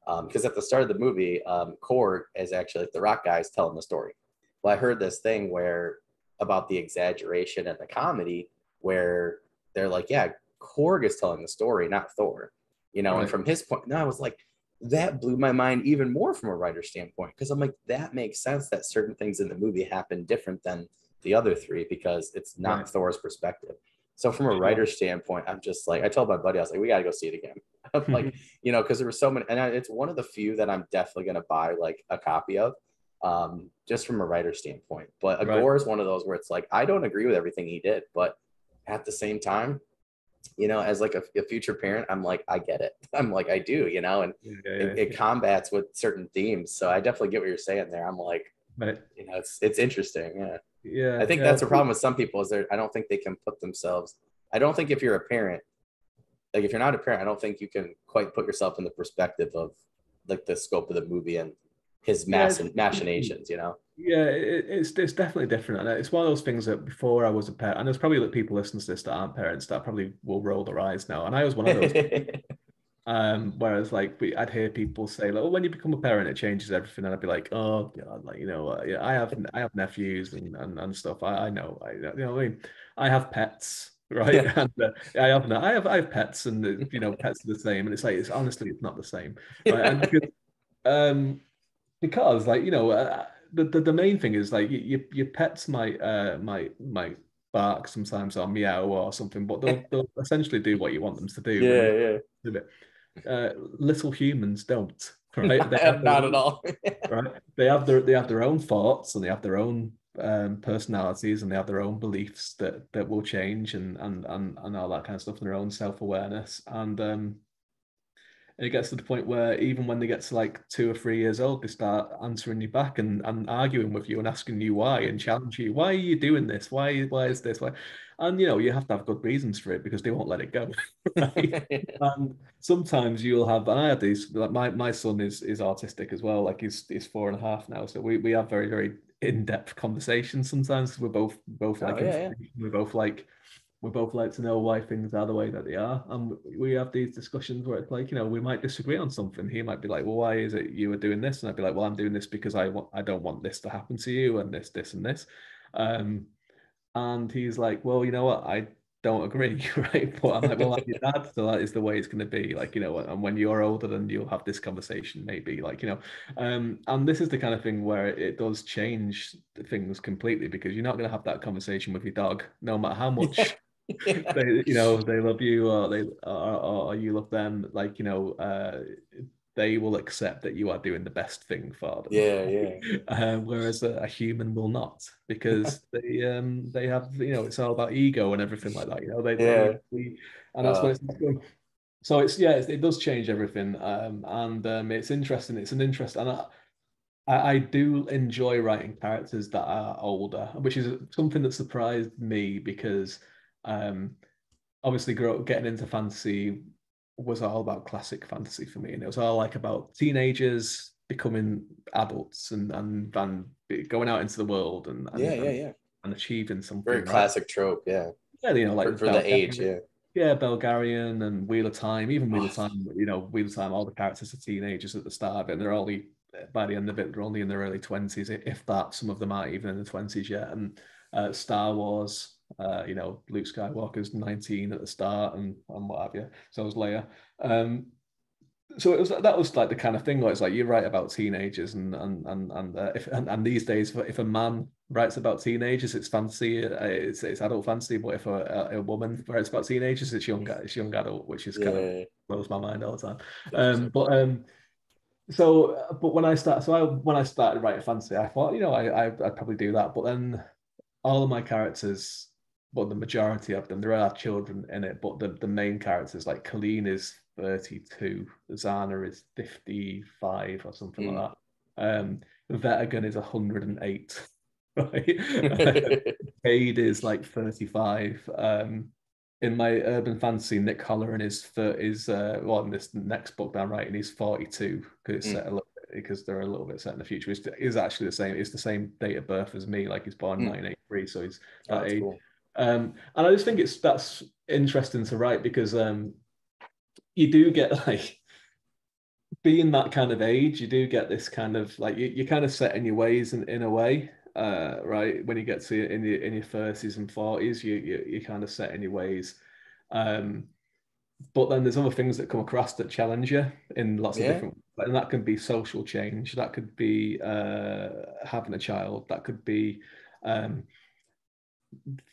because at the start of the movie, Korg is actually like the rock guys telling the story. Well, I heard this thing where about the exaggeration and the comedy where they're like, yeah, Korg is telling the story, not Thor, you know. Right. And from his point, now I was like, that blew my mind even more from a writer standpoint, because I'm like, that makes sense that certain things in the movie happen different than the other three because it's not right. Thor's perspective. So from a writer standpoint, I'm just like, I told my buddy, I was like, we got to go see it again. Like, you know, because there were so many, and it's one of the few that I'm definitely going to buy like a copy of, just from a writer standpoint. But Agor is one of those where it's like, I don't agree with everything he did, but at the same time, you know, as like a future parent, I'm like, I get it. I'm like, I do, you know, and it combats with certain themes. So I definitely get what you're saying there. I'm like, you know, it's interesting. Yeah. Yeah. I think that's the problem with some people is I don't think they can put themselves. I don't think if you're a parent, like if you're not a parent, I don't think you can quite put yourself in the perspective of like the scope of the movie and his machinations, you know? Yeah, it's definitely different. And it's one of those things that before I was a parent, and there's probably people listening to this that aren't parents that probably will roll their eyes now. And I was one of those. Whereas like I'd hear people say, like, oh, when you become a parent, it changes everything. And I'd be like, oh, God, like, you know, yeah, I have nephews and stuff. I know, you know what I mean? I have pets. Right. Yeah. And I have pets, and you know, pets are the same. And it's like, it's honestly, it's not the same. Right. And because like, you know, the main thing is like your pets might bark sometimes or meow or something, but they'll essentially do what you want them to do. Little humans don't, right? They have not at all. Right? They have their own thoughts, and they have their own personalities, and they have their own beliefs that will change, and all that kind of stuff, and their own self-awareness. And it gets to the point where even when they get to like 2 or 3 years old, they start answering you back and arguing with you and asking you why and challenging you. Why are you doing this? Why is this? Why? And you know, you have to have good reasons for it because they won't let it go. Right? And sometimes you'll have, and I have these, like my son is autistic as well. Like he's 4.5 now. So we have very, very in-depth conversations sometimes. We're both like we both like to know why things are the way that they are. And we have these discussions where it's like, you know, we might disagree on something. He might be like, well, why is it you are doing this? And I'd be like, well, I'm doing this because I don't want this to happen to you, and this and this. And he's like, well, you know what? I don't agree, right? But I'm like, well, I'm your dad, so that is the way it's going to be. Like, you know, and when you're older, then you'll have this conversation, maybe, like, you know. And this is the kind of thing where it does change things completely, because you're not going to have that conversation with your dog, no matter how much they, you know, they love you, or you love them. Like, you know, they will accept that you are doing the best thing for them. Whereas a human will not, because they have, you know, it's all about ego and everything like that. You know, and that's when it's going. So it does change everything. It's interesting. It's an interest, and I do enjoy writing characters that are older, which is something that surprised me because obviously getting into fantasy was all about classic fantasy for me, and it was all like about teenagers becoming adults and going out into the world and achieving something. Very classic trope, yeah. Yeah, you know, like for the age, yeah. Yeah, Belgarian and Wheel of Time, even Wheel of Time, you know, Wheel of Time, all the characters are teenagers at the start of it, and they're only, by the end of it, they're only in their early 20s, if that. Some of them aren't even in the 20s yet. And Star Wars, you know, Luke Skywalker's 19 at the start and what have you. So is Leia. So it was that was like the kind of thing where it's like you're right about teenagers and these days if a man writes about teenagers it's fantasy it's adult fantasy, but if a woman writes about teenagers it's young adult, which is kind of Yeah, blows my mind all the time. it's interesting. But when I started writing fantasy I thought I'd probably do that, but then all of my characters, well, the majority of them, there are children in it, but the main characters, like Colleen is 32, Zana is 55 or something Mm. like that. Vetigan is 108, right? Cade is like 35. In my urban fantasy, Nick Halloran in this next book that I'm writing, he's 42 because it's Mm. set a little because they're a little bit set in the future. Is actually the same. It's the same date of birth as me. Like he's born Mm. 1983, so he's Oh, that that's age. cool. And I just think that's interesting to write because you do get like being that kind of age, you do get this kind of like you're kind of set in your ways in a way. Right when you get to in your 30s and 40s, you kind of set in your ways. Um, but then there's other things that come across that challenge you in lots of Yeah. different, and that can be social change, that could be having a child, that could be um,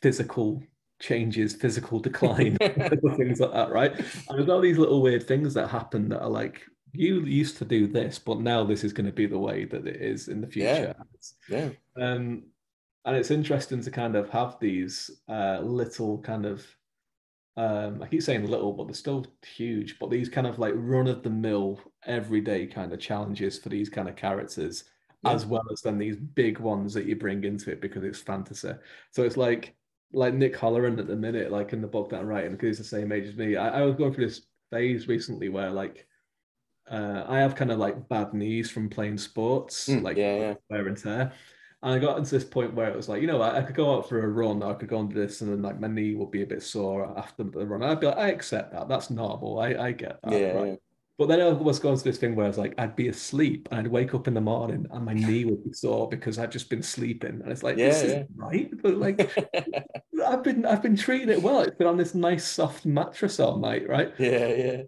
physical changes, physical decline, things like that, right? And there's all these little weird things that happen that are like, you used to do this, but now this is going to be the way that it is in the Yeah. future. Yeah. Um, and it's interesting to kind of have these little kind of I keep saying little, but they're still huge. But these kind of like run of the mill, everyday kind of challenges for these kind of characters, Yeah. as well as then these big ones that you bring into it because it's fantasy. So it's like Nick Halloran at the minute, like in the book that I'm writing, because he's the same age as me. I was going through this phase recently where like I have kind of like bad knees from playing sports, Mm. like Yeah. Yeah. wear and tear. And I got into this point where it was like, I could go out for a run, or I could go and do this, and then like my knee would be a bit sore after the run. I'd be like, I accept that. That's normal. I get that, Yeah. right? Yeah. But then I was going to this thing where I was like, I'd be asleep and I'd wake up in the morning and my knee would be sore because I'd just been sleeping. And it's like, this is Yeah. right. But like I've been treating it well. It's been on this nice soft mattress all night, right? Yeah. Yeah.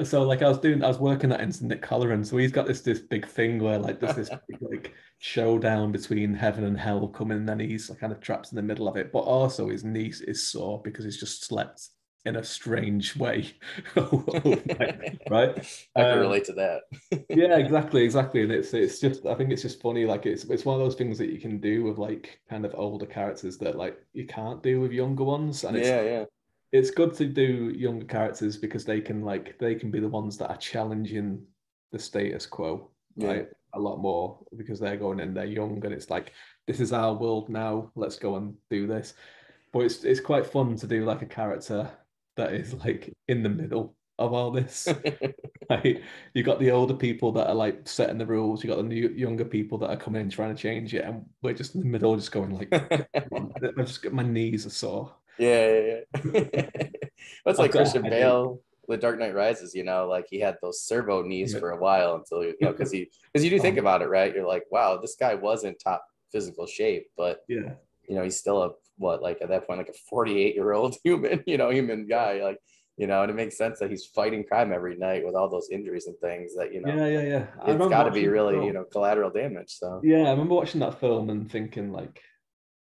So like I was working that into Nick Halloran. So he's got this big thing where like there's this big, like showdown between heaven and hell coming, and then he's like, kind of trapped in the middle of it. But also his knee is sore because he's just slept in a strange way, right? I can Um, relate to that. yeah, exactly. And it's just I think it's just funny. Like it's one of those things that you can do with like kind of older characters that like you can't do with younger ones, and Yeah. Yeah. it's good to do younger characters because they can be the ones that are challenging the status quo, Yeah. right? A lot more because they're going in, they're young, and it's like this is our world now. Let's go and do this. But it's quite fun to do like a character that is like in the middle of all this. Like you got the older people that are like setting the rules. You got the new younger people that are coming in trying to change it, and we're just in the middle, just going like, come on, I just get my knees are sore. Yeah, yeah, yeah. That's I've like got a Christian headache. Bale, The Dark Knight Rises, like he had those servo knees Yeah. for a while until because you do think Um, about it, right? You're like, wow, this guy was in top physical shape, but yeah. he's still like at that point, like a 48-year-old human guy, and it makes sense that he's fighting crime every night with all those injuries and things that, Yeah. I it's remember got to be watching the really, film. collateral damage. So Yeah, I remember watching that film and thinking like,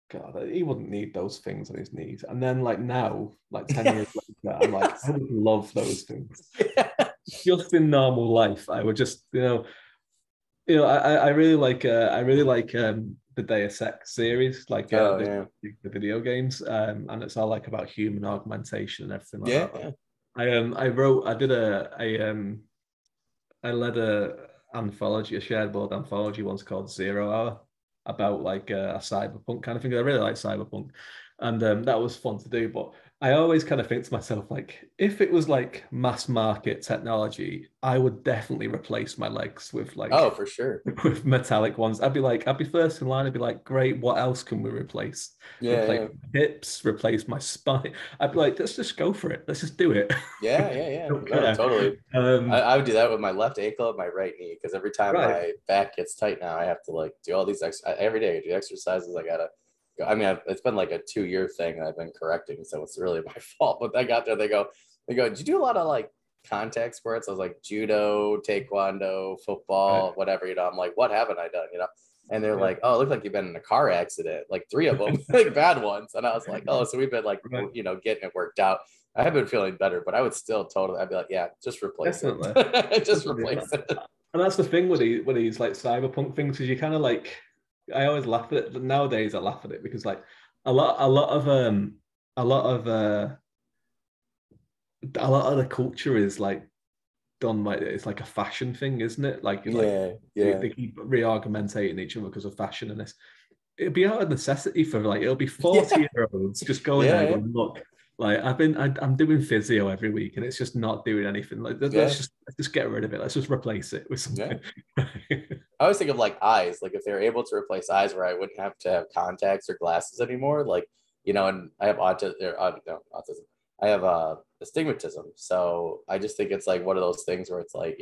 God, he wouldn't need those things on his knees. And then like now, like 10 yeah. years later, I'm like, I would love those things. Just in normal life, I would just, I really like the Deus Ex series, like Oh yeah. the video games, and it's all like about human augmentation and everything like Yeah, that. yeah. I led a shared board anthology once called Zero Hour about like a cyberpunk kind of thing. I really like cyberpunk, and that was fun to do. But I always kind of think to myself, like, if it was like mass market technology, I would definitely replace my legs with Oh, like for sure. with metallic ones. I'd be first in line. I'd be like, great, what else can we replace? Yeah, Replace yeah. my hips, replace my spine. I'd be like, let's just go for it. Let's just do it. Yeah, yeah, yeah. Don't No, care. totally. I, Um, I would do that with my left ankle and my right knee because every time right. my back gets tight now, I have to like do all these every day. I do exercises. I gotta go. I mean, it's been like a 2-year thing that I've been correcting, so it's really my fault. But I got there. They go. Did you do a lot of like contact sports. I was like judo, taekwondo, football, whatever, I'm like, what haven't I done, And they're like, oh, it looked like you've been in a car accident, like 3 of them, like bad ones. And I was like, oh, so we've been like, getting it worked out. I have been feeling better, but I would still I'd be like, yeah, just replace it. Just replace it. And that's the thing with these like cyberpunk things, is you kind of like, I always laugh at it. Nowadays I laugh at it because like a lot of a lot of the culture is like done like, it's like a fashion thing, isn't it? Like they keep re-argumentating each other because of fashion, and this it'd be out of necessity for like, it'll be 40-year-olds just going there going, look, like I'm doing physio every week and it's just not doing anything. Like let's just get rid of it. Let's just replace it with something. I always think of like eyes, like if they're able to replace eyes where I wouldn't have to have contacts or glasses anymore, like, and I have autism. I have astigmatism. So I just think it's like one of those things where it's like,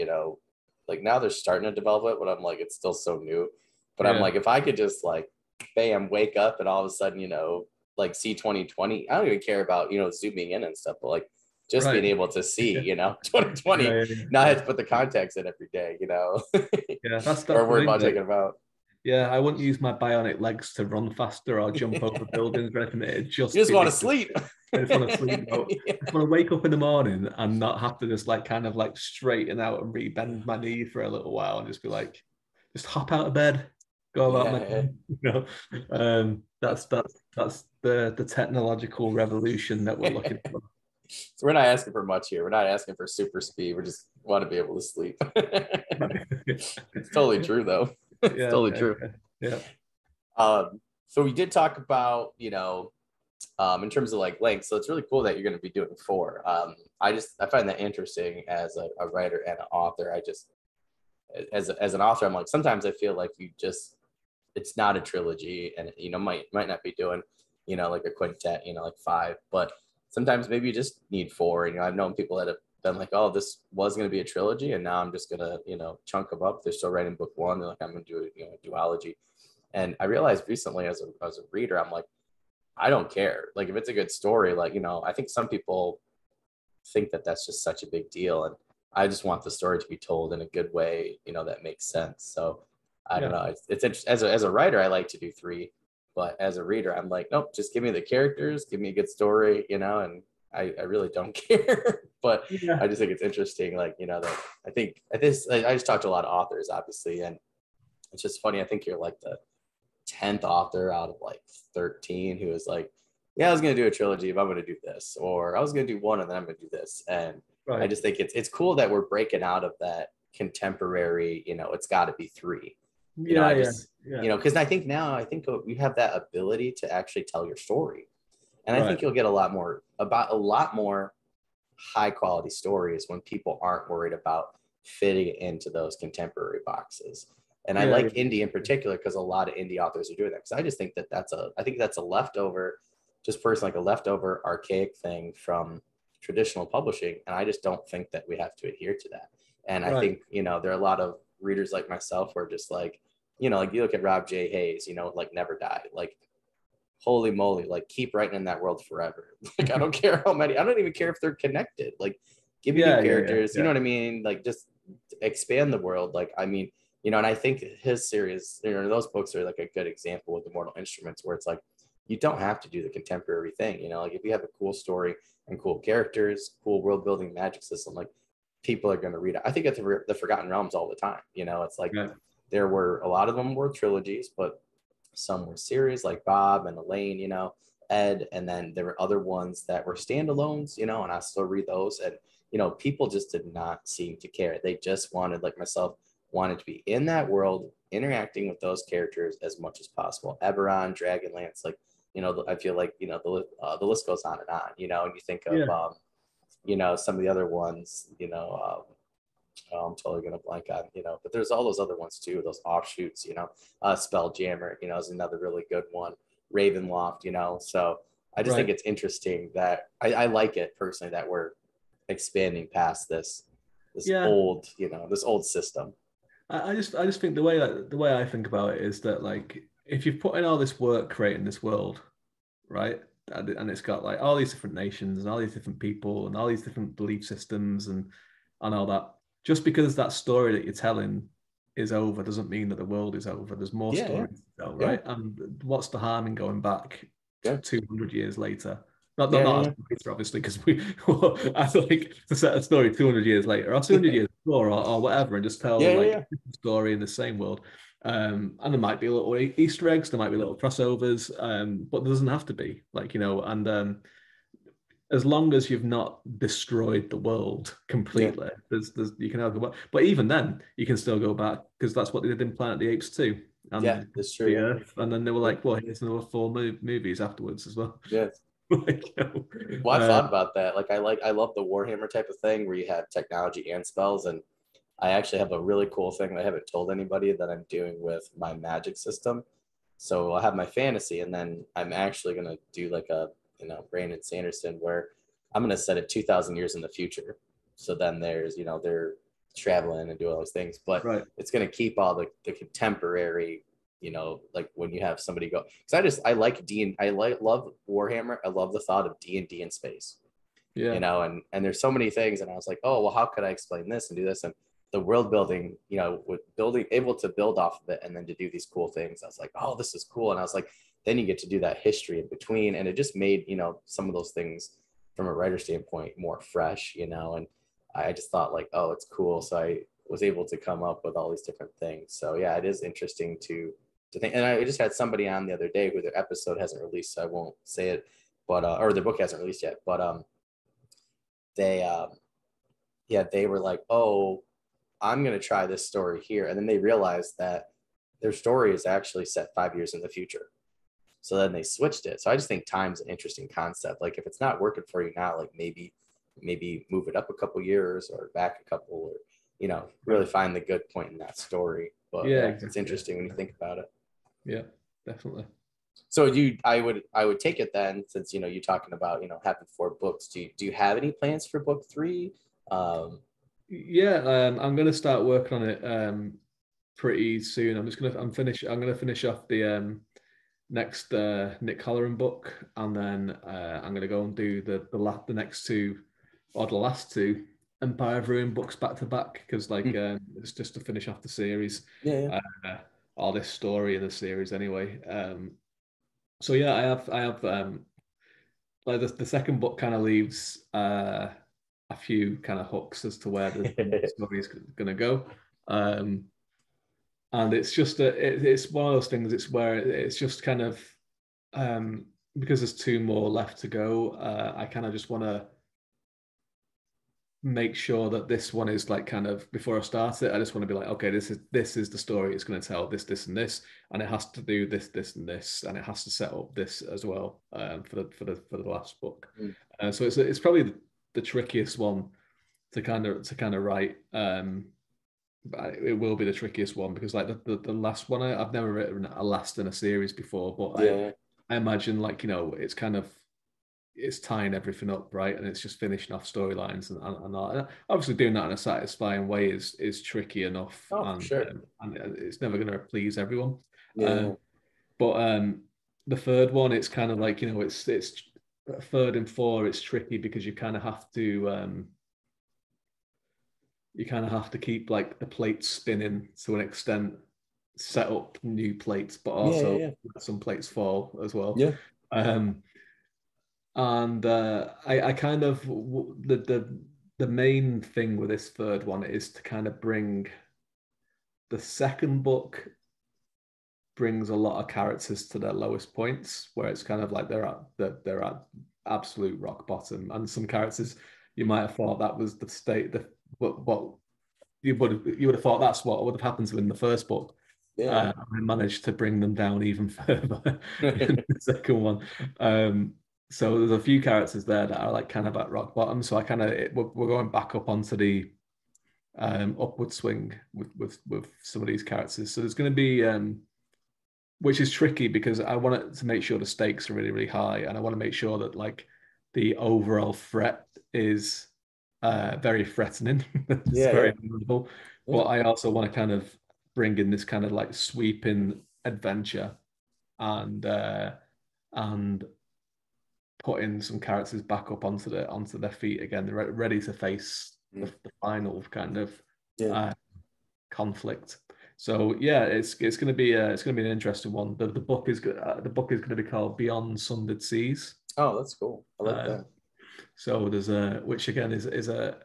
like now they're starting to develop it, but I'm like, it's still so new. But I'm like, if I could just like, bam, wake up and all of a sudden, like see 2020. I don't even care about, zooming in and stuff, but like just being able to see, 2020, not have to put the contacts in every day, that's or worry about taking them out. Yeah, I wouldn't use my bionic legs to run faster or jump over buildings or anything. You just want to sleep. I just want to sleep. I just want to wake up in the morning and not have to just like kind of like straighten out and rebend my knee for a little while and just be like, just hop out of bed, go about that's the technological revolution that we're looking for. So we're not asking for much here. We're not asking for super speed. We just want to be able to sleep. It's totally true, though. It's totally true. Yeah. So we did talk about, in terms of like length. So it's really cool that you're going to be doing 4. I find that interesting as a writer and an author. I just, as an author, I'm like, sometimes I feel like it's not a trilogy and, might not be doing, like a quintet, like 5, but sometimes maybe you just need 4. I've known people that have been like, oh, this was going to be a trilogy and now I'm just going to, chunk them up. They're still writing book 1. They're like, I'm going to do a duology. And I realized recently as a reader, I'm like, I don't care. Like if it's a good story, like, I think some people think that that's just such a big deal. And I just want the story to be told in a good way, that makes sense. So I don't know. It's interesting. As a writer, I like to do 3, but as a reader, I'm like, nope, just give me the characters, give me a good story, and I really don't care. But I just think it's interesting, like, that I think I just talked to a lot of authors, obviously, and it's just funny. I think you're like the 10th author out of like 13 who was like, yeah, I was going to do a trilogy, but I'm going to do this, or I was going to do 1 and then I'm going to do this. And I just think it's cool that we're breaking out of that contemporary, it's got to be 3. Because I think we have that ability to actually tell your story, and I think you'll get a lot more high quality stories when people aren't worried about fitting into those contemporary boxes. And I like indie in particular because a lot of indie authors are doing that, because I just think that's a leftover, just personally, like a leftover archaic thing from traditional publishing, and I just don't think that we have to adhere to that. And I think there are a lot of readers like myself who are just like, like you look at Rob J. Hayes, like Never Die, like holy moly, like keep writing in that world forever. Like I don't care how many, I don't even care if they're connected. Like give me new characters, you know what I mean? Like just expand the world. Like I mean, and I think his series, those books are like a good example with the Mortal Instruments, where it's like you don't have to do the contemporary thing. Like if you have a cool story and cool characters, cool world building magic system, like people are going to read it. I think at the Forgotten Realms all the time. It's like there were a lot of them were trilogies, but some were series like Bob and Elaine, Ed, and then there were other ones that were standalones, and I still read those. And people just did not seem to care. They just wanted, like myself, wanted to be in that world, interacting with those characters as much as possible. Eberron, Dragonlance, like I feel like the list goes on and on. And you think of some of the other ones. I'm totally gonna blank on but there's all those other ones too, those offshoots. Spelljammer, is another really good one. Ravenloft, so I just think it's interesting that I like it personally that we're expanding past this old this old system. I just think the way I think about it is that, like, if you've put in all this work creating this world, right, and it's got like all these different nations and all these different people and all these different belief systems, and and all that. Just because that story that you're telling is over doesn't mean that the world is over. There's more Yeah, yeah, stories to tell, yeah, right? And what's the harm in going back yeah, 200 years later? Not yeah, not not yeah, as later, obviously, because we I feel like to set a story 200 years later or 200 yeah, years before or whatever, and just tell yeah, like yeah, a story in the same world. And there might be little Easter eggs, there might be little crossovers, but there doesn't have to be, like, and as long as you've not destroyed the world yeah, completely, there's you can have, but even then, you can still go back because that's what they did in Planet of the Apes too, yeah. and That's true. the Yeah, Earth, and then they were yeah, like, well, here's another four movies afterwards as well. yeah. Like, Well, I've thought about that. Like, I love the Warhammer type of thing where you have technology and spells. And I actually have a really cool thing that I haven't told anybody that I'm doing with my magic system. So I'll have my fantasy, and then I'm actually gonna do like a, Brandon Sanderson, where I'm gonna set it 2,000 years in the future. So then there's, they're traveling and doing all those things, but right, it's gonna keep all the contemporary, like when you have somebody go, because I like I love Warhammer. I love the thought of D&D in space, yeah, and there's so many things. And I was like, oh, well, how could I explain this and do this? And the world building, with building, able to build off of it and then to do these cool things. I was like, oh, this is cool. And I was like, then you get to do that history in between. And it just made, some of those things from a writer standpoint more fresh, and I just thought like, oh, it's cool. So I was able to come up with all these different things. So yeah, it is interesting to think. And I just had somebody on the other day who their episode hasn't released, so I won't say it, but or their book hasn't released yet. But they yeah, they were like, oh, I'm gonna try this story here, and then they realized that their story is actually set 5 years in the future. So then they switched it. So I just think time's an interesting concept. Like if it's not working for you now, like maybe move it up a couple years or back a couple, or really right, find the good point in that story. But yeah, yeah, it's exactly, interesting when you think about it. yeah, definitely. So I would take it then, since you're talking about having 4 books. Do you have any plans for book 3? Um, Yeah, I'm gonna start working on it pretty soon. I'm gonna finish off the next Nick Halloran book, and then I'm gonna go and do the next two or the last two Empire of Ruin books back to back because hmm, it's just to finish off the series, yeah, yeah, uh, all this story in the series anyway. So yeah, I have like the second book kind of leaves a few kind of hooks as to where the story is going to go. Um, and it's just it's one of those things. It's where it's just kind of um, because there's two more left to go. I kind of just want to make sure that this one is like kind of before I start it. I just want to be like, okay, this is the story it's going to tell this and this, and it has to do this and this, and it has to set up this as well for the last book. mm, So it's probably the trickiest one to kind of write. But it will be the trickiest one because like the last one I've never written a last in a series before, but yeah, I imagine like it's kind of it's tying everything up right, and it's just finishing off storylines and all. And obviously doing that in a satisfying way is tricky enough, oh, for sure, and it's never going to please everyone. yeah, Um, but the third one, it's kind of like it's third and four. It's tricky because you kind of have to keep like the plates spinning to an extent, set up new plates, but yeah, yeah, also yeah, let some plates fall as well. yeah, Um, and I kind of the main thing with this third one is to kind of bring the second book brings a lot of characters to their lowest points, where it's kind of like they're at absolute rock bottom, and some characters you might have thought that was the state the what you would have thought that's what would have happened to in the first book. yeah, I managed to bring them down even further yeah. in the second one. So there's a few characters there that are like kind of at rock bottom. So I kind of we're going back up onto the upward swing with some of these characters. So there's going to be which is tricky because I want it to make sure the stakes are really really high, and I want to make sure that like the overall threat is very threatening. It's Yeah, very yeah, memorable, yeah, but I also want to kind of bring in this kind of like sweeping adventure and and putting some characters back up onto their feet again. They're ready to face the final kind of Yeah. conflict. So yeah, it's going to be an interesting one. The book is the book is going to be called Beyond Sundered Seas. Oh, that's cool. I like Uh, that. so there's a which again is a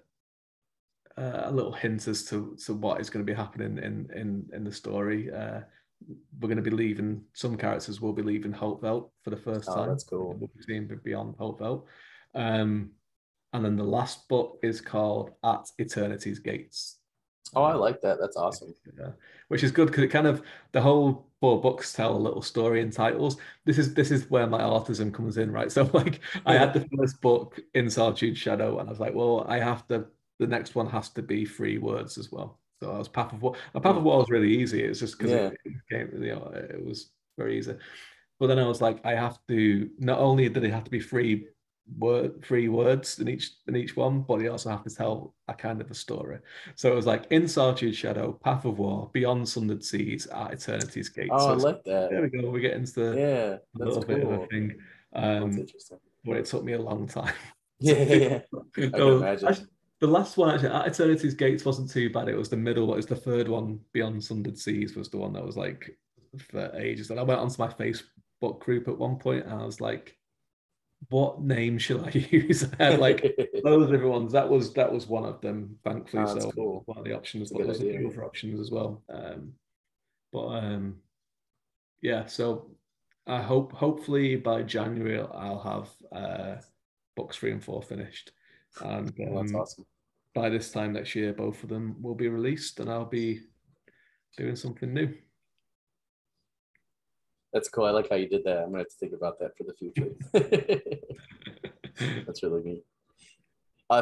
little hint as to what is going to be happening in the story. We're going to be leaving. Some characters will be leaving Hopevelt for the first Oh, time. that's cool. We'll be seeing Beyond Hopevelt. And then the last book is called At Eternity's Gates. Oh, I like that. That's awesome. Yeah, which is good because it kind of the whole four books tell a little story in titles. This is where my autism comes in, right? So like I had the first book in Solitude Shadow, and I was like, well, I have to. The next one has to be 3 words as well. So I was Path of War. Path of War was really easy. It's just because Yeah. it came, it was very easy. But then I was like, I have to. Not only did it have to be 3 words in each one, but you also have to tell a kind of a story. So it was like In Solitude Shadow, Path of War, Beyond Sundered Seas, At Eternity's Gate. Oh, I So it's like that. there we go. We get into a Yeah, that's little bit of a cool. thing. That's Um, interesting. but it took me a long time to Yeah, yeah, do. yeah. I can No, imagine. actually, the last one actually, At Eternity's Gates wasn't too bad. It was the middle. It was the third one. Beyond Sundered Seas was the one that was like for ages. And I went onto my Facebook group at one point, and I was like, what name should I use? I had like loads of different ones. That was one of them, thankfully. Oh, that's So cool. one of the options, That's a but good there was a idea. few other options as well. But yeah, so I hopefully by January I'll have books 3 and 4 finished, and Well, that's awesome. by this time next year, both of them will be released, and I'll be doing something new. That's cool. I like how you did that. I'm gonna have to think about that for the future. That's really neat.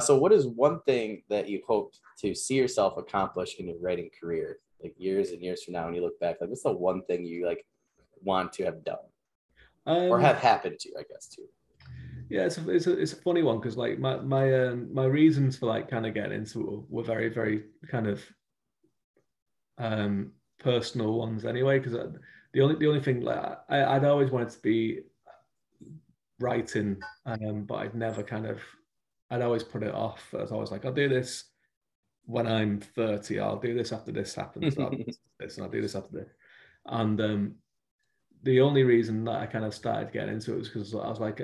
So what is one thing that you hope to see yourself accomplish in your writing career, like years and years from now, when you look back? Like, what's the one thing you like want to have done or have Um, happened to, I guess, too? yeah, it's a funny one because like my reasons for like kind of getting into it were very very kind of personal ones anyway. Because the only thing like I'd always wanted to be writing, but I'd always put it off. I was always like, I'll do this when I'm 30. I'll do this after this happens. I'll do this and I'll do this after this. And the only reason that I kind of started getting into it was because I was like,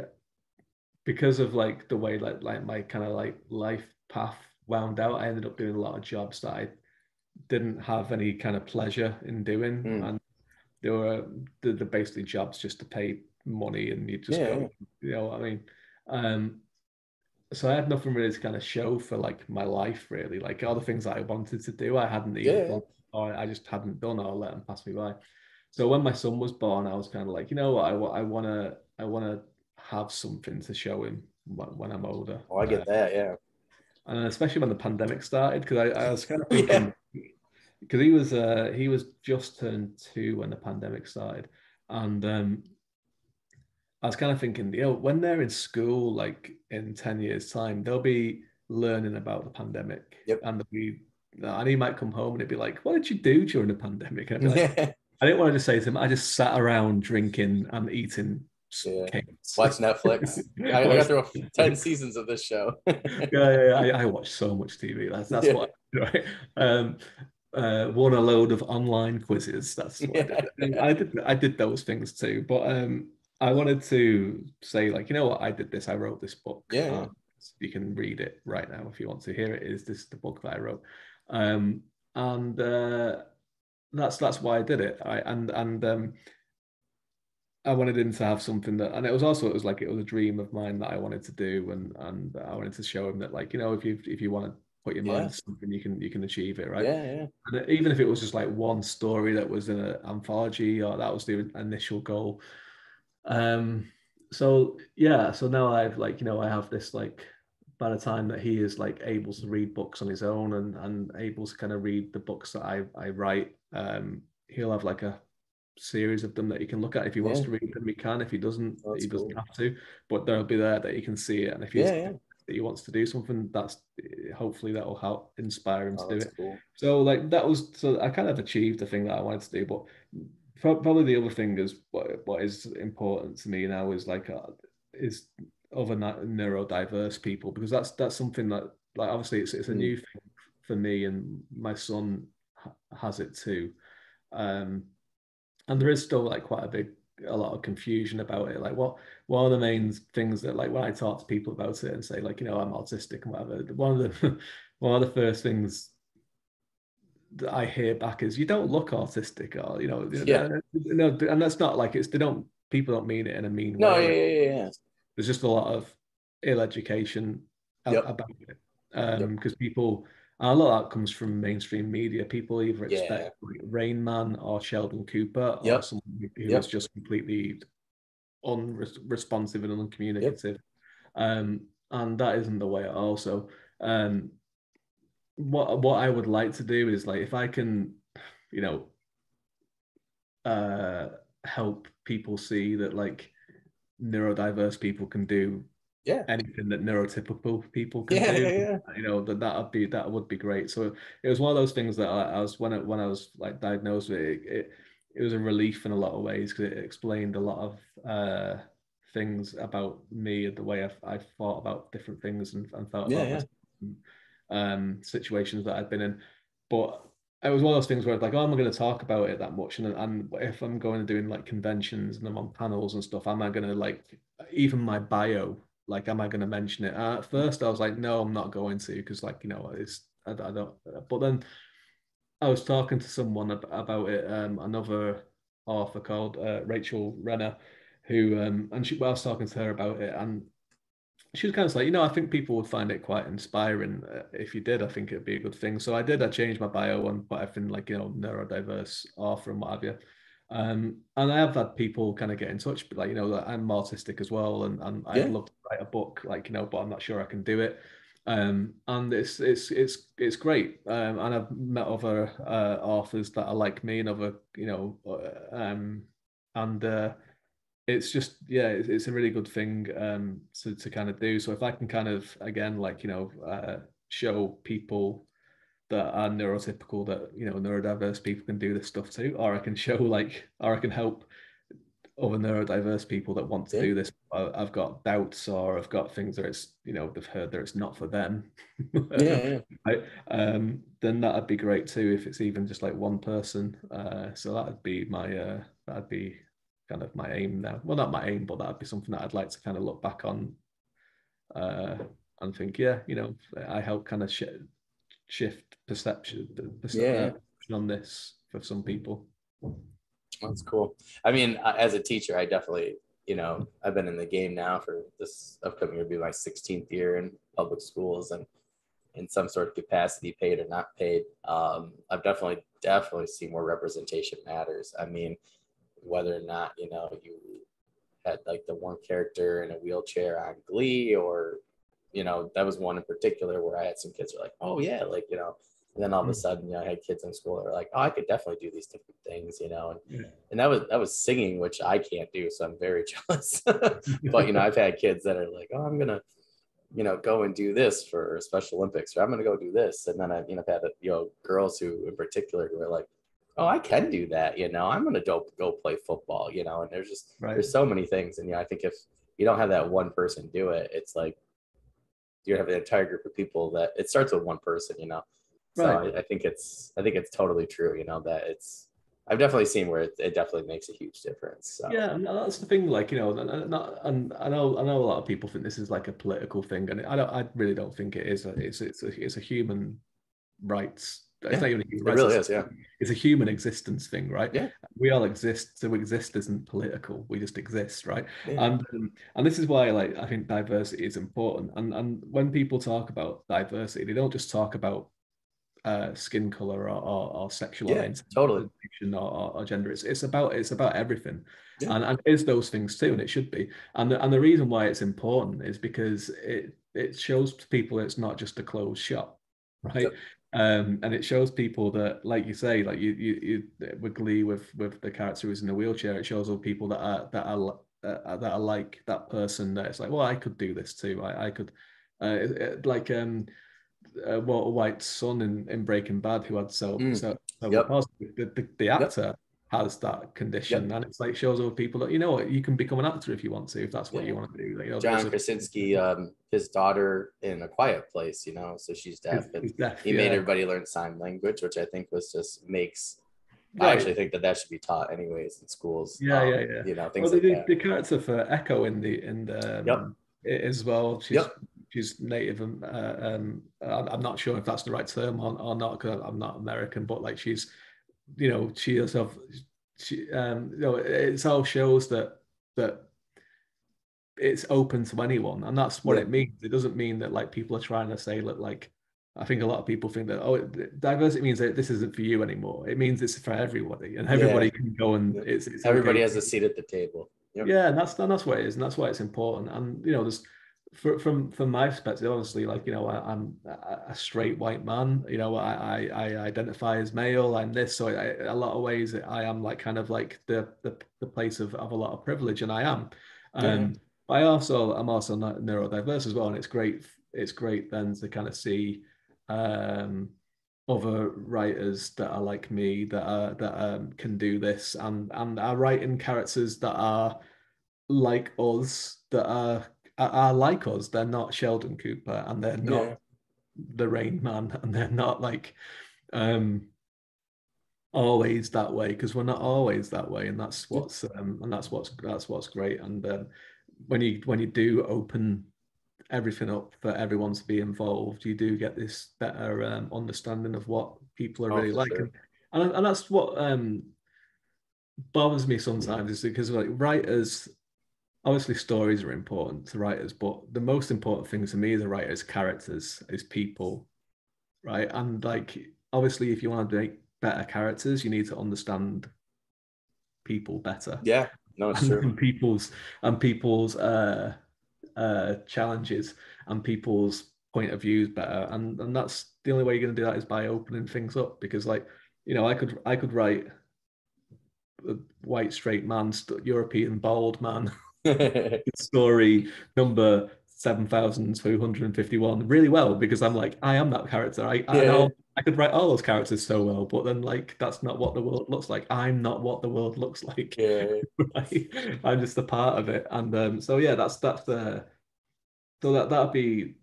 because of like the way like my kind of like life path wound out, I ended up doing a lot of jobs that I didn't have any kind of pleasure in doing, Mm. and they were the basically jobs just to pay money, and you just Yeah, go, you know what I mean. Um, so I had nothing really to kind of show for like my life really. Like all the things that I wanted to do, I hadn't either yeah, done or I just hadn't done or let them pass me by. So when my son was born, I was kind of like, you know what, I wanna have something to show him when I'm older. Oh, I get that. Yeah. And especially when the pandemic started, because I was kind of Yeah. thinking, because he was just turned 2 when the pandemic started, and I was kind of thinking, when they're in school, like in 10 years' time, they'll be learning about the pandemic, Yep. and he might come home and it'd be like, "What did you do during the pandemic?" And I'd be like, Yeah. I didn't want to just say to him, "I just sat around drinking and eating Yeah. cakes." Watch Netflix. I got through 10 seasons of this show. I watch so much TV. That's Yeah. what I do, right? Won a load of online quizzes. That's what I did. Yeah. And I did those things too. But I wanted to say like, you know what, I did this. I wrote this book. Yeah. You can read it right now if you want to hear it. Is this the book that I wrote? And that's why I did it. I wanted him to have something that, and it was like it was a dream of mine that I wanted to do, and I wanted to show him that, like, if you want to put your mind Yeah. to something, you can achieve it, right? Yeah. Yeah. And even if it was just like one story that was in an anthology, or that was the initial goal. Um, so yeah, so now I've like, I have this like, by the time that he is like able to read books on his own and able to kind of read the books that I write, he'll have like a series of them that he can look at. If he wants Yeah. to read them, he can. If he doesn't, Oh, that's he doesn't cool. have to. But they'll be there that he can see it. And if he's Yeah. Yeah. that he wants to do something, that's hopefully that will help inspire him to Oh, do that's it. cool. So like that was so I kind of achieved the thing that I wanted to do. But probably the other thing is what is important to me now is like is other neurodiverse people, because that's something that like obviously it's a new thing for me, and my son has it too. And there is still like a lot of confusion about it. Like one of the main things that, like, when I talk to people about it and say, like, I'm autistic and whatever, one of the one of the first things that I hear back is, you don't look autistic, or Yeah. no, and that's not like, it's, they don't, people don't mean it in a mean No, way or yeah. there's just a lot of ill education Yep. about it. Yep. Because people, and a lot of that comes from mainstream media. People either Yeah. expect like Rain Man or Sheldon Cooper or Yep. someone who is Yep. just completely unresponsive and Yep. uncommunicative. And that isn't the way at all. So what I would like to do is, like, if I can, you know, help people see that, like, neurodiverse people can do Yeah. anything that neurotypical people can Yeah. do, Yeah. that would be great. So it was one of those things that I was, when I was like diagnosed with it, it was a relief in a lot of ways, because it explained a lot of things about me and the way I thought about different things, and thought Yeah. about Yeah. myself, situations that I'd been in. But it was one of those things where it's like, oh, I'm not going to talk about it that much. And if I'm going and doing like conventions and I'm on panels and stuff, am I going to, like, even my bio, like, am I going to mention it? At first, I was like, no, I'm not going to, because, like, I don't. But then I was talking to someone about it, another author called Rachel Renner, who, I was talking to her about it, and she was kind of like, I think people would find it quite inspiring. If you did, I think it'd be a good thing. So I did. I changed my bio and put everything like, neurodiverse author and what have you. And I have had people kind of get in touch, but, like, that I'm autistic as well, and I'd Yeah. love to write a book, like, but I'm not sure I can do it. And it's great. And I've met other authors that are like me, and other, and it's just, yeah, it's a really good thing to kind of do. So if I can kind of, again, like, show people that are neurotypical that, neurodiverse people can do this stuff too, or I can show, like, or I can help other neurodiverse people that want to Yeah. do this. I've got doubts, or I've got things that it's, they've heard that it's not for them. Yeah. Yeah. Right? Then that'd be great too, if it's even just like one person. So that'd be kind of my aim now. Well, not my aim, but that'd be something that I'd like to kind of look back on uh, and think, yeah, I help kind of shift Yeah. on this for some people. That's cool. I mean, as a teacher, I definitely, I've been in the game now for this upcoming year, will be my 16th year in public schools, and in some sort of capacity, paid or not paid. I've definitely seen more representation matters. I mean, whether or not, you had like the one character in a wheelchair on Glee, or, that was one in particular where I had some kids who were like, oh yeah, like, and then all of a sudden, I had kids in school that were like, oh, I could definitely do these different things, and, Yeah. and that was singing, which I can't do. So I'm very jealous. But, I've had kids that are like, oh, I'm going to, go and do this for Special Olympics, or I'm going to go do this. And then I've had, girls who in particular who are like, oh, I can do that. I'm going to go play football, and Right. there's so many things. And, I think if you don't have that one person do it, it's like you have an entire group of people that it starts with one person, So Right. I think it's totally true, that I've definitely seen where it definitely makes a huge difference. So. Yeah, and that's the thing. Like, and I know a lot of people think this is like a political thing, and I really don't think it is. It's a human rights. It's Yeah, not even a human it rights. really is. Yeah. It's a human existence thing, right? Yeah. We all exist. To exist isn't political. We just exist, right? Yeah. And this is why, like, I think diversity is important. And when people talk about diversity, they don't just talk about skin color or sexual Yeah. Totally. orientation or gender. It's about everything, Yeah. and it's those things too, and it should be. And the reason why it's important is because it shows people it's not just a closed shop, right? Yep. And it shows people that, like you say, like you with Glee, with the character who's in the wheelchair, it shows all people that are like that person, that it's like, well, I could do this too. I could, like Walter White's son in Breaking Bad, who had Mm. cerebral Yep. palsy. The Yep. actor has that condition, Yep. and it's like shows other people that, you know what, you can become an actor if you want to, if that's what Yeah. you want to do. You know, John Krasinski, his daughter in A Quiet Place, you know, so she's deaf, and is deaf, he made yeah, everybody learn sign language, which I think was just makes. I actually right. think that that should be taught anyways in schools. Yeah. You know, Well, things like that. the character for Echo in Yep. it as well. Yep. She's native, and I'm not sure if that's the right term or not, because I'm not American. But like she's, you know, she herself, she you know, it's all shows that it's open to anyone, and that's what Yeah. it means. It doesn't mean that like people are trying to say that like. I think a lot of people think that, oh, diversity means that this isn't for you anymore. It means it's for everybody, and Yeah. everybody can go, and Yep. it's Everybody okay. has a seat at the table. Yep. Yeah, and that's what it is, and that's why it's important. And you know, there's from my perspective, obviously, like, you know, I'm a straight white man. You know, I identify as male. I'm this, so a lot of ways I am like kind of like the place of a lot of privilege, and I am. Yeah. But I'm also not neurodiverse as well, and it's great. It's great then to kind of see um other writers that are like me, that can do this, and are writing characters that are like us, that are like us. They're not Sheldon Cooper, and they're Yeah. not the Rain Man, and they're not like um always that way, because we're not always that way, and that's what's great. And when you do open everything up for everyone to be involved, you do get this better understanding of what people are Oh, really for like. sure. And that's what bothers me sometimes, is because like writers, obviously stories are important to writers, but the most important thing to me as a writer is characters, is people, right? And like obviously if you want to make better characters, you need to understand people better, Yeah. No, it's true. and people's challenges, and people's point of views better. And that's the only way you're going to do that, is by opening things up. Because like, you know, I could write a white straight man, European bald man story number 7,251 really well, because I'm like, I am that character. I Yeah. know I could write all those characters so well, but then like that's not what the world looks like. I'm not what the world looks like. Yeah. Right? I'm just a part of it. And so yeah, that's the so that'd be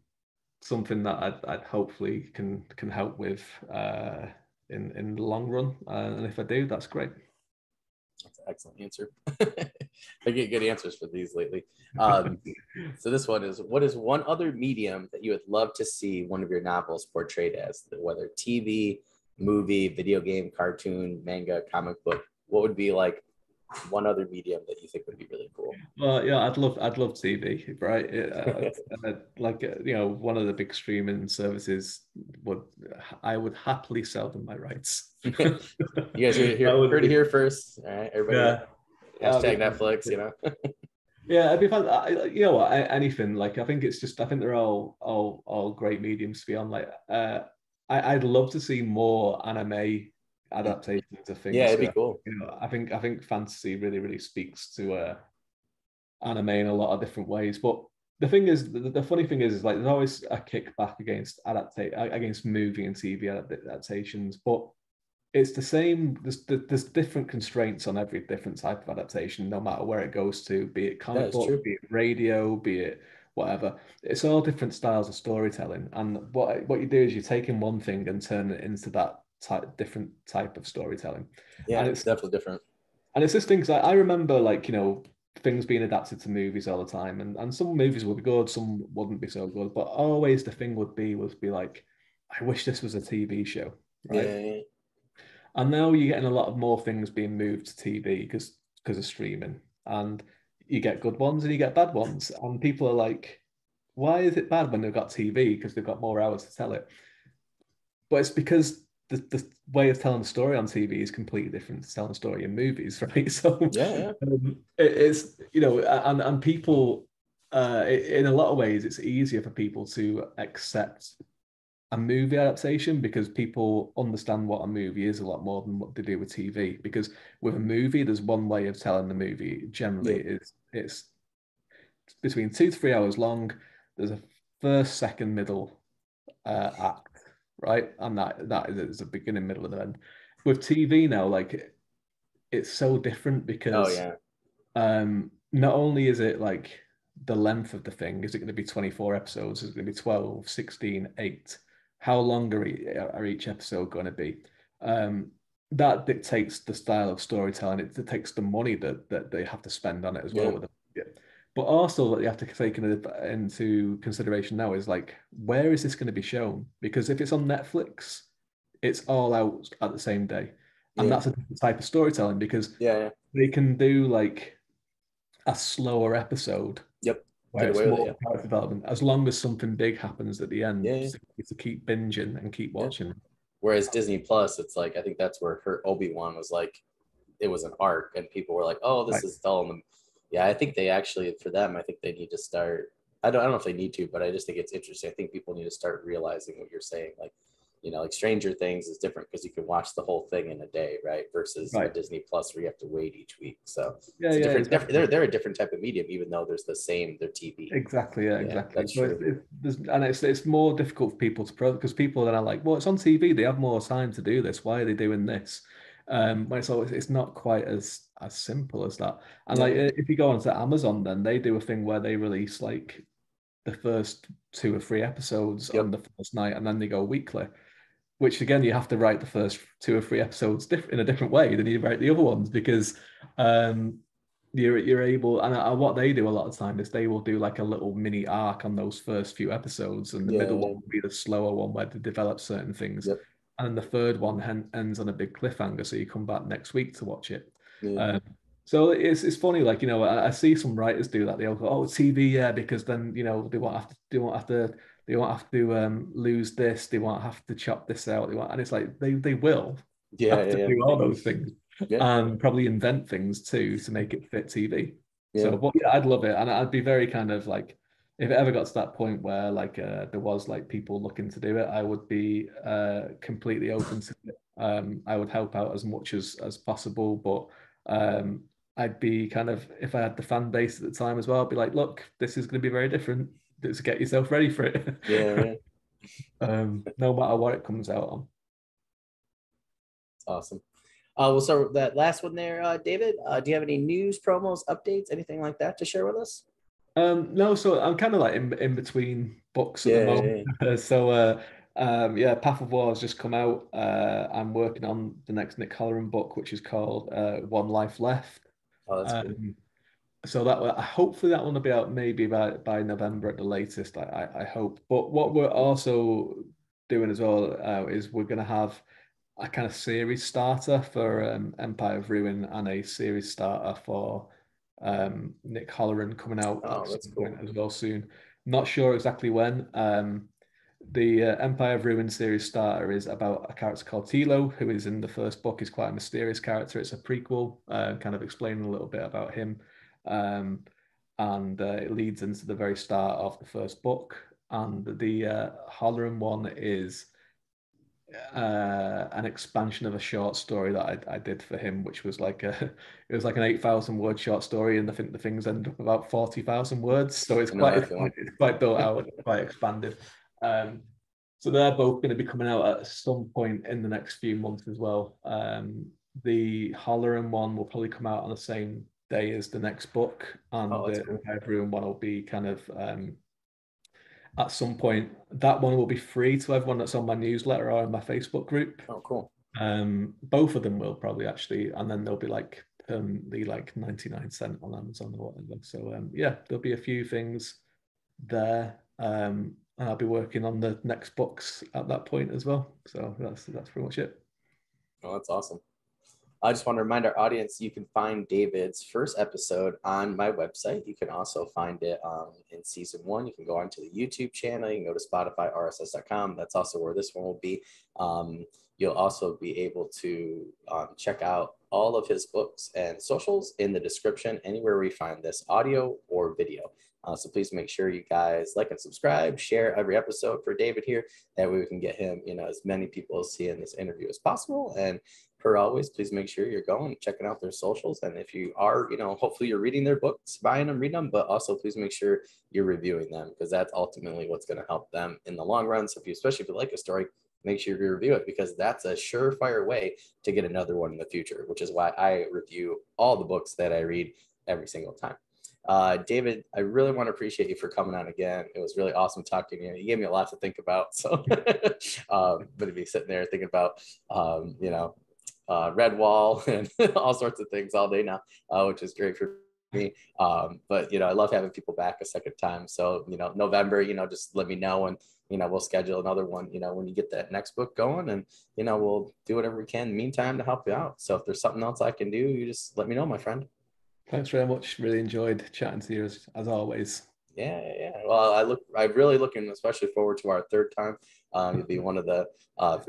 something that I'd hopefully can help with in the long run. And if I do, that's great. That's an excellent answer. I get good answers for these lately. So this one is, what is one other medium that you would love to see one of your novels portrayed as, whether TV, movie, video game, cartoon, manga, comic book? What would be like one other medium that you think would be really cool? Well, yeah, I'd love TV, right? Like you know, one of the big streaming services would I would happily sell them my rights. You guys are That here, would heard it be, here first. All right, everybody. yeah, that'd Hashtag be Netflix, you fantastic. know. Yeah, it'd be fun. You know what? Anything, like I think it's just I think they're all great mediums to be on. Like I'd love to see more anime adaptations of Yeah, things. it'd be cool. You know, I think fantasy really speaks to anime in a lot of different ways. But the thing is, the funny thing is like there's always a kickback against movie and TV adaptations, but it's the same. There's different constraints on every different type of adaptation, no matter where it goes to, be it That comic is book, true. be it radio, be it whatever. It's all different styles of storytelling. And what you do is you take in one thing and turn it into that different type of storytelling. Yeah, And it's definitely different. it's this thing, because I remember like, you know, things being adapted to movies all the time, and some movies would be good, some wouldn't be so good, but always the thing would be like, I wish this was a TV show, right? Yeah, And now you're getting a lot of more things being moved to TV because of streaming, and you get good ones and you get bad ones, and people are like, why is it bad when they've got TV? Because they've got more hours to tell it. But it's because the way of telling a story on TV is completely different to telling a story in movies, right? So yeah, it's, you know, and people, in a lot of ways, it's easier for people to accept a movie adaptation, because people understand what a movie is a lot more than what they do with TV. Because with a movie, there's one way of telling the movie. yeah, Generally, it's between 2 to 3 hours long. There's a first, second, middle act, right? And that is a beginning, middle, and end. With TV now, like it's so different Oh because yeah. not only is it like the length of the thing, is it going to be 24 episodes? Is it going to be 12, 16, 8? How long are each episode going to be? Um, that dictates the style of storytelling. It dictates the money that they have to spend on it as well Yeah. with the budget. But also what you have to take into consideration now is like, where is this going to be shown? Because if it's on Netflix, it's all out at the same day. And Yeah. that's a different type of storytelling because Yeah. Yeah. they can do like a slower episode Yep. where Get it's away with it. more Yeah. character development, as long as something big happens at the Yeah. end Yeah. to keep binging and keep Yeah. watching. Whereas Disney Plus, it's like I think that's where her Obi-Wan was like it was an arc, and people were like, "Oh, this Right. is dull." And yeah, I think they actually for them, I think they need to start. I don't know if they need to, but I just think it's interesting. I think people need to start realizing what you're saying, like like Stranger Things is different because you can watch the whole thing in a day, right? Versus a Right. Disney Plus where you have to wait each week. So Yeah, it's a yeah, different. exactly. They're a different type of medium, even though there's the same. They're TV. Exactly, yeah, Yeah, exactly. that's So true. it's more difficult for people to pro because people then are like, well, it's on TV, they have more time to do this. Why are they doing this? When it's not quite as simple as that. And Yeah, like yeah. if you go onto Amazon, then they do a thing where they release like the first 2 or 3 episodes on Yep. the first night, and then they go weekly. Which again, you have to write the first 2 or 3 episodes in a different way than you write the other ones because um, you're able. And what they do a lot of time is they will do like a little mini arc on those first few episodes, and the Yeah, middle yeah. one will be the slower one where they develop certain things, Yep. and then the third one ends on a big cliffhanger, so you come back next week to watch it. Yeah. Um, so it's funny, like I see some writers do that. They'll go, "Oh, TV, yeah," because then they won't have to lose this. They won't have to chop this out. And it's like they will Yeah, have yeah, to yeah. do all those things Yeah. and probably invent things too to make it fit TV. Yeah. So, but yeah, I'd love it, and I'd be very kind of like if it ever got to that point where like there was like people looking to do it, I would be completely open to it. I would help out as much as possible, but I'd be kind of if I had the fan base at the time as well, I'd be like, look, this is going to be very different. Just get yourself ready for it. Yeah, yeah. No matter what it comes out on. It's awesome. We'll start with that last one there, David. Do you have any news, promos, updates, anything like that to share with us? No, so I'm kind of like in between books at the Yeah, moment. yeah, yeah. Yeah, Path of War has just come out. I'm working on the next Nick Halloran book, which is called One Life Left. Oh, that's cool. So that hopefully that one will be out maybe by November at the latest. I hope. But what we're also doing as well is we're going to have a kind of series starter for Empire of Ruin and a series starter for Nick Halloran coming out Oh, at that's some point cool. as well soon. Not sure exactly when. The Empire of Ruin series starter is about a character called Tilo, who is in the first book. Is quite a mysterious character. It's a prequel, kind of explaining a little bit about him, um, and it leads into the very start of the first book. And the Halloran one is an expansion of a short story that I did for him, which was like it was like an 8,000 word short story, and I think the things end up about 40,000 words, so it's I know quite that feeling. it's quite built out, quite expanded. Um, so they're both going to be coming out at some point in the next few months as well. The Halloran one will probably come out on the same day as the next book, and Oh, that's the cool. Empire of Ruin one will be kind of at some point. That one will be free to everyone that's on my newsletter or in my Facebook group. Oh, cool. Both of them will probably actually, and then they'll be like the like 99 cents on Amazon or whatever. So yeah, there'll be a few things there. And I'll be working on the next books at that point as well. So that's pretty much it. Oh, that's awesome. I just want to remind our audience you can find David's first episode on my website. You can also find it in season 1. You can go onto the YouTube channel. You can go to Spotify, RSS.com. That's also where this one will be. You'll also be able to check out all of his books and socials in the description, anywhere we find this audio or video. So please make sure you guys like and subscribe, share every episode for David here. That way we can get him, as many people see in this interview as possible. And per always, please make sure you're going, checking out their socials. And if you are, hopefully you're reading their books, buying them, reading them, but also please make sure you're reviewing them because that's ultimately what's going to help them in the long run. So especially if you like a story, make sure you review it, because that's a surefire way to get another one in the future, which is why I review all the books that I read every single time. David, I really want to appreciate you for coming on again. It was really awesome talking to you. You gave me a lot to think about. So I'm going to be sitting there thinking about, Redwall and all sorts of things all day now, which is great for me. But, I love having people back a second time. So, November, just let me know, and, we'll schedule another one, when you get that next book going, and, we'll do whatever we can in the meantime to help you out. So if there's something else I can do, you just let me know, my friend. Thanks very much. Really enjoyed chatting to you as always. Yeah. Well, I'm really looking especially forward to our third time. You'll be one of the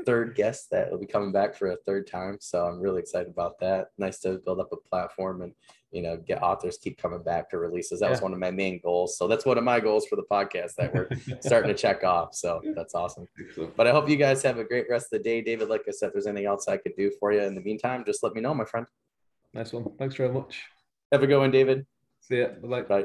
third guests that will be coming back for a third time. So I'm really excited about that. Nice to build up a platform and, get authors keep coming back to releases. That was one of my main goals. So that's one of my goals for the podcast that we're starting to check off. So that's awesome. But I hope you guys have a great rest of the day. David, like I said, if there's anything else I could do for you in the meantime, just let me know, my friend. Nice one. Thanks very much. Have a good one, David. See ya. Bye. Bye.